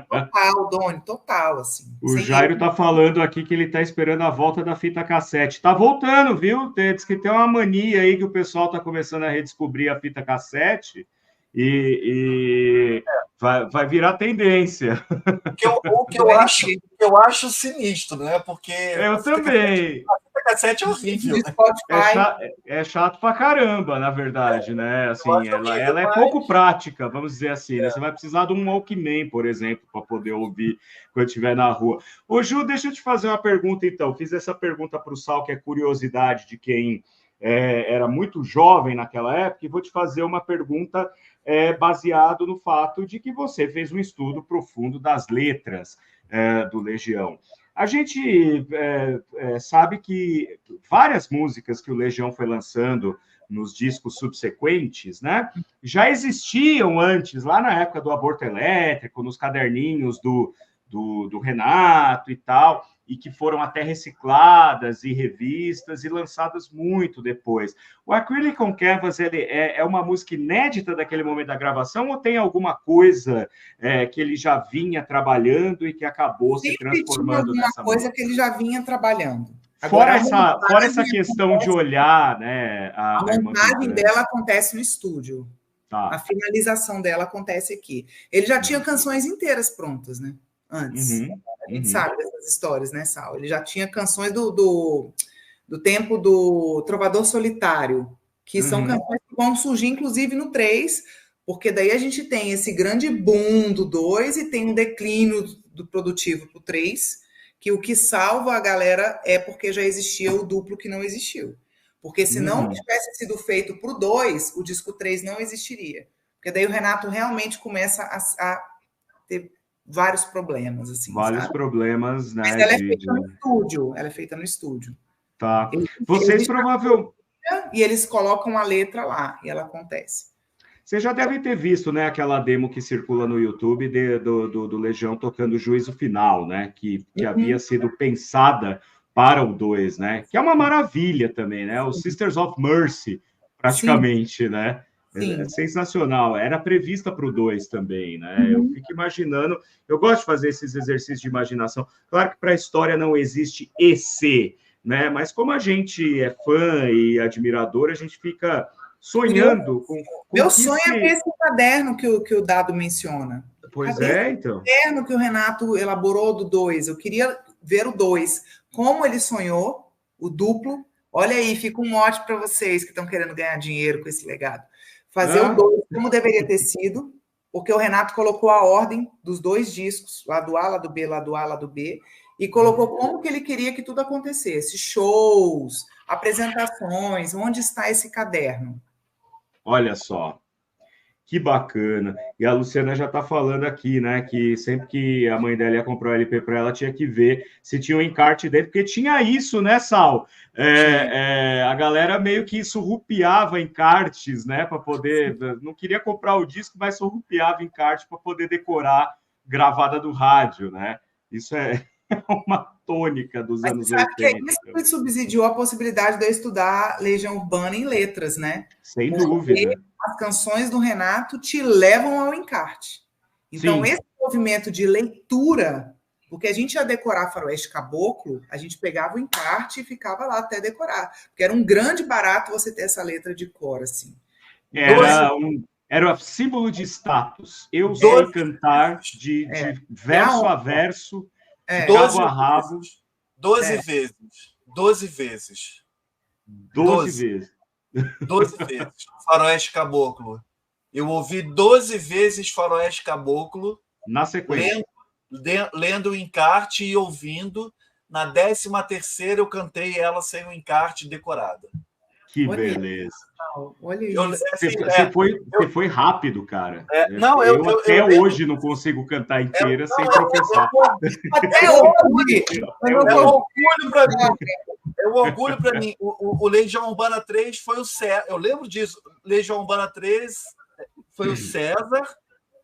Total, Doni, total, assim. O Jairo tá falando aqui que ele tá esperando a volta da fita cassete. Tá voltando, viu? Diz que tem uma mania aí que o pessoal tá começando a redescobrir a fita cassete e vai virar tendência. O que eu acho sinistro, né? Porque eu também. A fita cassete é horrível. Né? É chato pra caramba, na verdade, né? Assim, ela é pouco prática, vamos dizer assim, né? Você vai precisar de um Walkman, por exemplo, para poder ouvir quando estiver na rua. Ô, Ju, deixa eu te fazer uma pergunta, então. Fiz essa pergunta para o Sal, que é curiosidade de quem era muito jovem naquela época, e vou te fazer uma pergunta baseado no fato de que você fez um estudo profundo das letras do Legião. A gente sabe que várias músicas que o Legião foi lançando nos discos subsequentes, né, já existiam antes, lá na época do Aborto Elétrico, nos caderninhos do Renato e tal, e que foram até recicladas e revistas e lançadas muito depois. O Acrylic on Canvas ele é uma música inédita daquele momento da gravação ou tem alguma coisa que ele já vinha trabalhando e que acabou se transformando nessa coisa música? Que ele já vinha trabalhando. Agora, fora essa questão de olhar, né? A montagem dela acontece no estúdio. Tá. A finalização dela acontece aqui. Ele já tinha canções inteiras prontas, né? Antes. A gente sabe dessas histórias, né, Sal? Ele já tinha canções do tempo do Trovador Solitário, que são canções que vão surgir, inclusive, no 3, porque daí a gente tem esse grande boom do 2 e tem um declínio do produtivo pro 3, que o que salva a galera é porque já existia o duplo que não existiu. Porque se não tivesse sido feito pro 2, o disco 3 não existiria. Porque daí o Renato realmente começa a ter vários problemas, assim, vários problemas, né? Mas ela é feita no estúdio. Ela é feita no estúdio. Tá. Vocês provavelmente... E eles colocam a letra lá, e ela acontece. Vocês já devem ter visto, né, aquela demo que circula no YouTube do Legião tocando o Juízo Final, né? Que havia sido pensada para o 2, né? Que é uma maravilha também, né? O Sisters of Mercy, praticamente, né? É sensacional. Era prevista para o 2 também, né? Eu fico imaginando... Eu gosto de fazer esses exercícios de imaginação. Claro que para a história não existe EC, né? Mas como a gente é fã e admirador, a gente fica sonhando com meu sonho é ver esse caderno que o Dado menciona. Pois então. O caderno que o Renato elaborou do 2. Eu queria ver o 2. Como ele sonhou, o duplo. Olha aí, fica um mote para vocês que estão querendo ganhar dinheiro com esse legado. Fazer o 2 como deveria ter sido, porque o Renato colocou a ordem dos 2 discos, lado A, lado B, lado A, lado B, e colocou como que ele queria que tudo acontecesse. Shows, apresentações, onde está esse caderno? Olha só, que bacana. E a Luciana já está falando aqui, né, que sempre que a mãe dela ia comprar o LP para ela, tinha que ver se tinha um encarte dentro, porque tinha isso, né, Sal? A galera meio que surrupiava encartes, né, para poder... Não queria comprar o disco, mas surrupiava encarte para poder decorar gravada do rádio, né? Isso é uma tônica dos Mas anos você sabe que é 80. isso que subsidiou a possibilidade de eu estudar Legião Urbana em letras, né? Sem Porque dúvida. as canções do Renato te levam ao encarte. Então, Sim. esse movimento de leitura, porque a gente ia decorar Faroeste Caboclo, a gente pegava o encarte e ficava lá até decorar. Porque era um grande barato você ter essa letra de cor, assim. Era símbolo de status. Eu sei cantar de verso a verso, de cabo a rabo. 12 vezes. 12 vezes. 12 vezes. 12 vezes. Faroeste Caboclo. Eu ouvi 12 vezes Faroeste Caboclo. Na sequência. Lendo o encarte e ouvindo. Na 13ª eu cantei ela sem o encarte decorada. Que beleza. Olha isso. Você foi rápido, cara. Não, eu até hoje não consigo cantar inteira sem tropeçar. Até hoje. É um orgulho para mim. É um orgulho para mim. O Legião Urbana 3 foi o César. Eu lembro disso. Legião Urbana 3 foi o César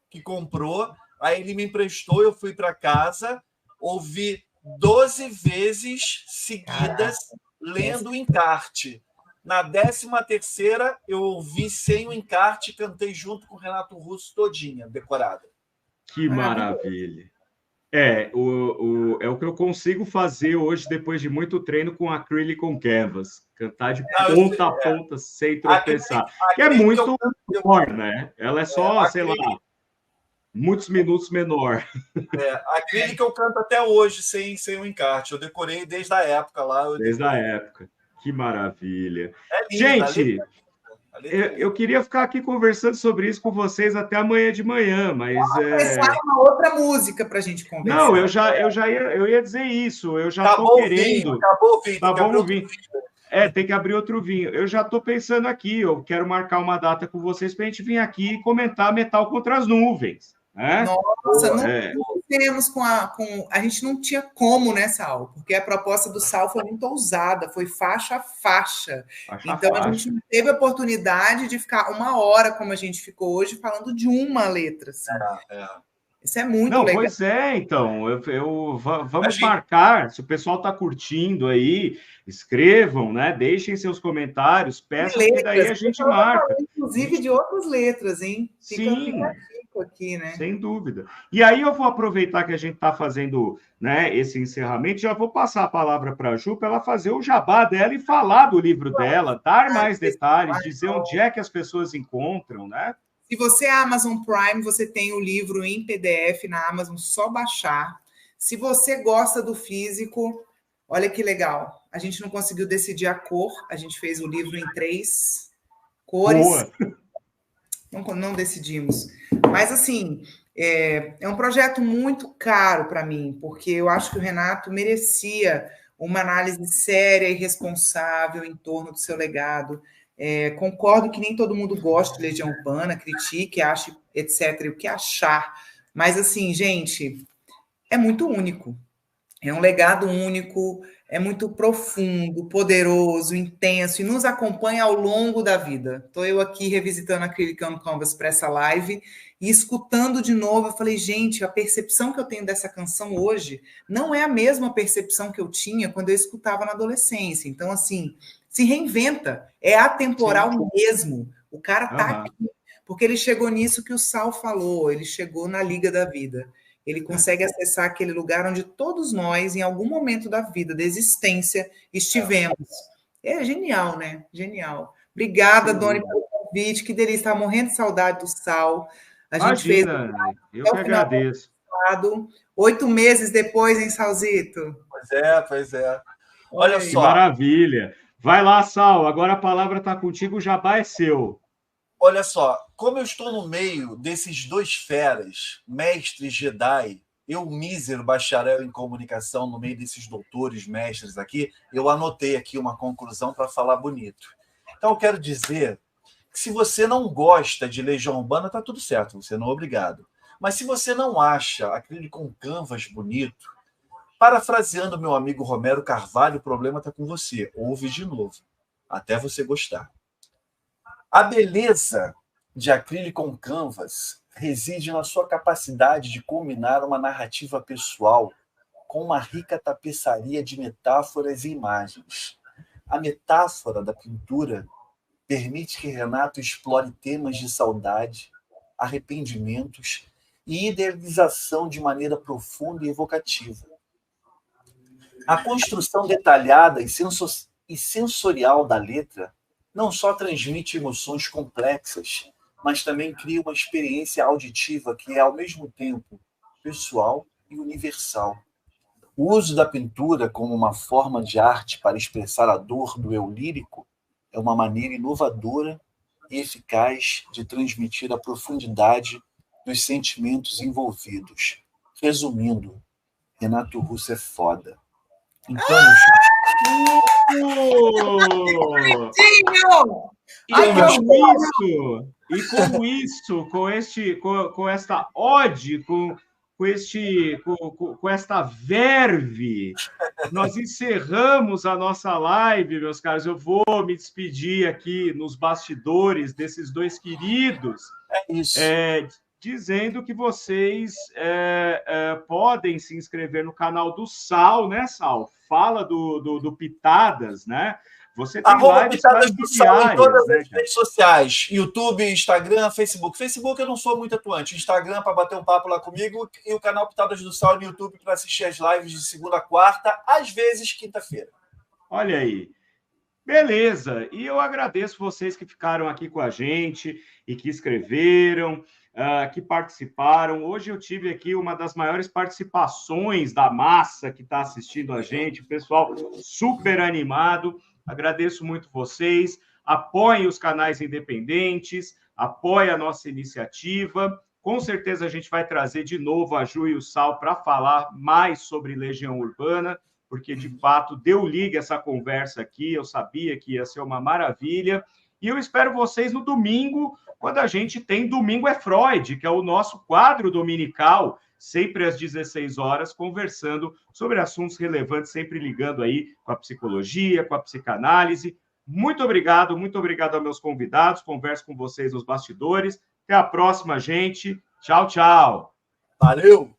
que comprou. Aí ele me emprestou, eu fui para casa, ouvi 12 vezes seguidas lendo o encarte. Na 13ª, eu ouvi sem o encarte e cantei junto com o Renato Russo todinha, decorada. Que maravilha. É o que eu consigo fazer hoje, depois de muito treino, com acrylic on canvas. Cantar de ponta a ponta, sem tropeçar. Que é muito menor, né? Ela é só, sei lá, muitos minutos menor. Acrylic eu canto até hoje sem o encarte. Eu decorei desde a época lá. Desde a época. Que maravilha. Linda, gente, eu queria ficar aqui conversando sobre isso com vocês até amanhã de manhã, mas... Começar uma outra música para a gente conversar. Não, eu ia dizer isso. Eu já estou querendo... Acabou o vinho. Tá bom o vinho. Tem que abrir outro vinho. Eu já estou pensando aqui, eu quero marcar uma data com vocês para a gente vir aqui e comentar Metal contra as Nuvens. Né? Nossa, não temos a gente não tinha como, né, Sal? Porque a proposta do Sal foi muito ousada, foi faixa a faixa. Então a gente não teve a oportunidade de ficar 1 hora, como a gente ficou hoje, falando de uma letra. Assim. Isso é muito legal. Pois é, então. Vamos marcar. Se o pessoal está curtindo aí, escrevam, né? Deixem seus comentários, peçam que daí a gente marca. Inclusive de outras letras, hein? Sim. Aqui, né? Sem dúvida. E aí eu vou aproveitar que a gente está fazendo, né, esse encerramento, já vou passar a palavra para a Ju para ela fazer o jabá dela e falar do livro dela, dar mais detalhes, dizer onde é que as pessoas encontram, né? Se você é Amazon Prime, você tem o livro em PDF na Amazon, só baixar. Se você gosta do físico, olha que legal. A gente não conseguiu decidir a cor, a gente fez o livro em 3 cores. Boa. Não decidimos. Mas, assim, é um projeto muito caro para mim, porque eu acho que o Renato merecia uma análise séria e responsável em torno do seu legado. Concordo que nem todo mundo gosta de Legião Urbana, critique, ache, etc., o que achar. Mas, assim, gente, é muito único. É um legado único, é muito profundo, poderoso, intenso, e nos acompanha ao longo da vida. Estou eu aqui revisitando Acrylic on Canvas para essa live, e escutando de novo, eu falei, gente, a percepção que eu tenho dessa canção hoje não é a mesma percepção que eu tinha quando eu escutava na adolescência. Então, assim, se reinventa, é atemporal mesmo. O cara tá aqui, porque ele chegou nisso que o Sal falou, ele chegou na liga da vida. Ele consegue acessar aquele lugar onde todos nós, em algum momento da vida, da existência, estivemos. É genial, né? Genial. Obrigada, Doni, pelo convite. Que delícia. Estava morrendo de saudade do Sal. A gente fez... Eu que agradeço. 8 meses depois, hein, Salzito? Pois é. Olha só. Que maravilha. Vai lá, Sal. Agora a palavra está contigo, o jabá é seu. Olha só, como eu estou no meio desses 2 feras, mestres Jedi, eu, mísero bacharel em comunicação, no meio desses doutores, mestres aqui, eu anotei aqui uma conclusão para falar bonito. Então, eu quero dizer que se você não gosta de Legião Urbana, está tudo certo, você não é obrigado. Mas se você não acha Acrylic on Canvas bonito, parafraseando meu amigo Romero Carvalho, o problema está com você. Ouve de novo, até você gostar. A beleza de Acrylic on Canvas reside na sua capacidade de combinar uma narrativa pessoal com uma rica tapeçaria de metáforas e imagens. A metáfora da pintura permite que Renato explore temas de saudade, arrependimentos e idealização de maneira profunda e evocativa. A construção detalhada e sensorial da letra não só transmite emoções complexas, mas também cria uma experiência auditiva que é, ao mesmo tempo, pessoal e universal. O uso da pintura como uma forma de arte para expressar a dor do eu lírico é uma maneira inovadora e eficaz de transmitir a profundidade dos sentimentos envolvidos. Resumindo, Renato Russo é foda. Então, com esta ode, com esta verve, nós encerramos a nossa live, meus caros. Eu vou me despedir aqui nos bastidores desses dois queridos, dizendo que vocês podem se inscrever no canal do Sal, né, Sal? Fala do Pitadas, né? Você tem lives Pitadas do Sal em todas as redes sociais. YouTube, Instagram, Facebook. Facebook eu não sou muito atuante. Instagram para bater um papo lá comigo e o canal Pitadas do Sal no YouTube para assistir as lives de segunda a quarta, às vezes quinta-feira. Olha aí. Beleza. E eu agradeço vocês que ficaram aqui com a gente e que escreveram, que participaram. Hoje eu tive aqui uma das maiores participações da massa que está assistindo a gente, o pessoal super animado. Agradeço muito vocês. Apoiem os canais independentes, apoiem a nossa iniciativa. Com certeza a gente vai trazer de novo a Ju e o Sal para falar mais sobre Legião Urbana, porque de fato deu liga essa conversa aqui, eu sabia que ia ser uma maravilha. E eu espero vocês no domingo, quando a gente tem Domingo é Freud, que é o nosso quadro dominical, sempre às 16 horas, conversando sobre assuntos relevantes, sempre ligando aí com a psicologia, com a psicanálise. Muito obrigado aos meus convidados, converso com vocês nos bastidores. Até a próxima, gente. Tchau, tchau. Valeu!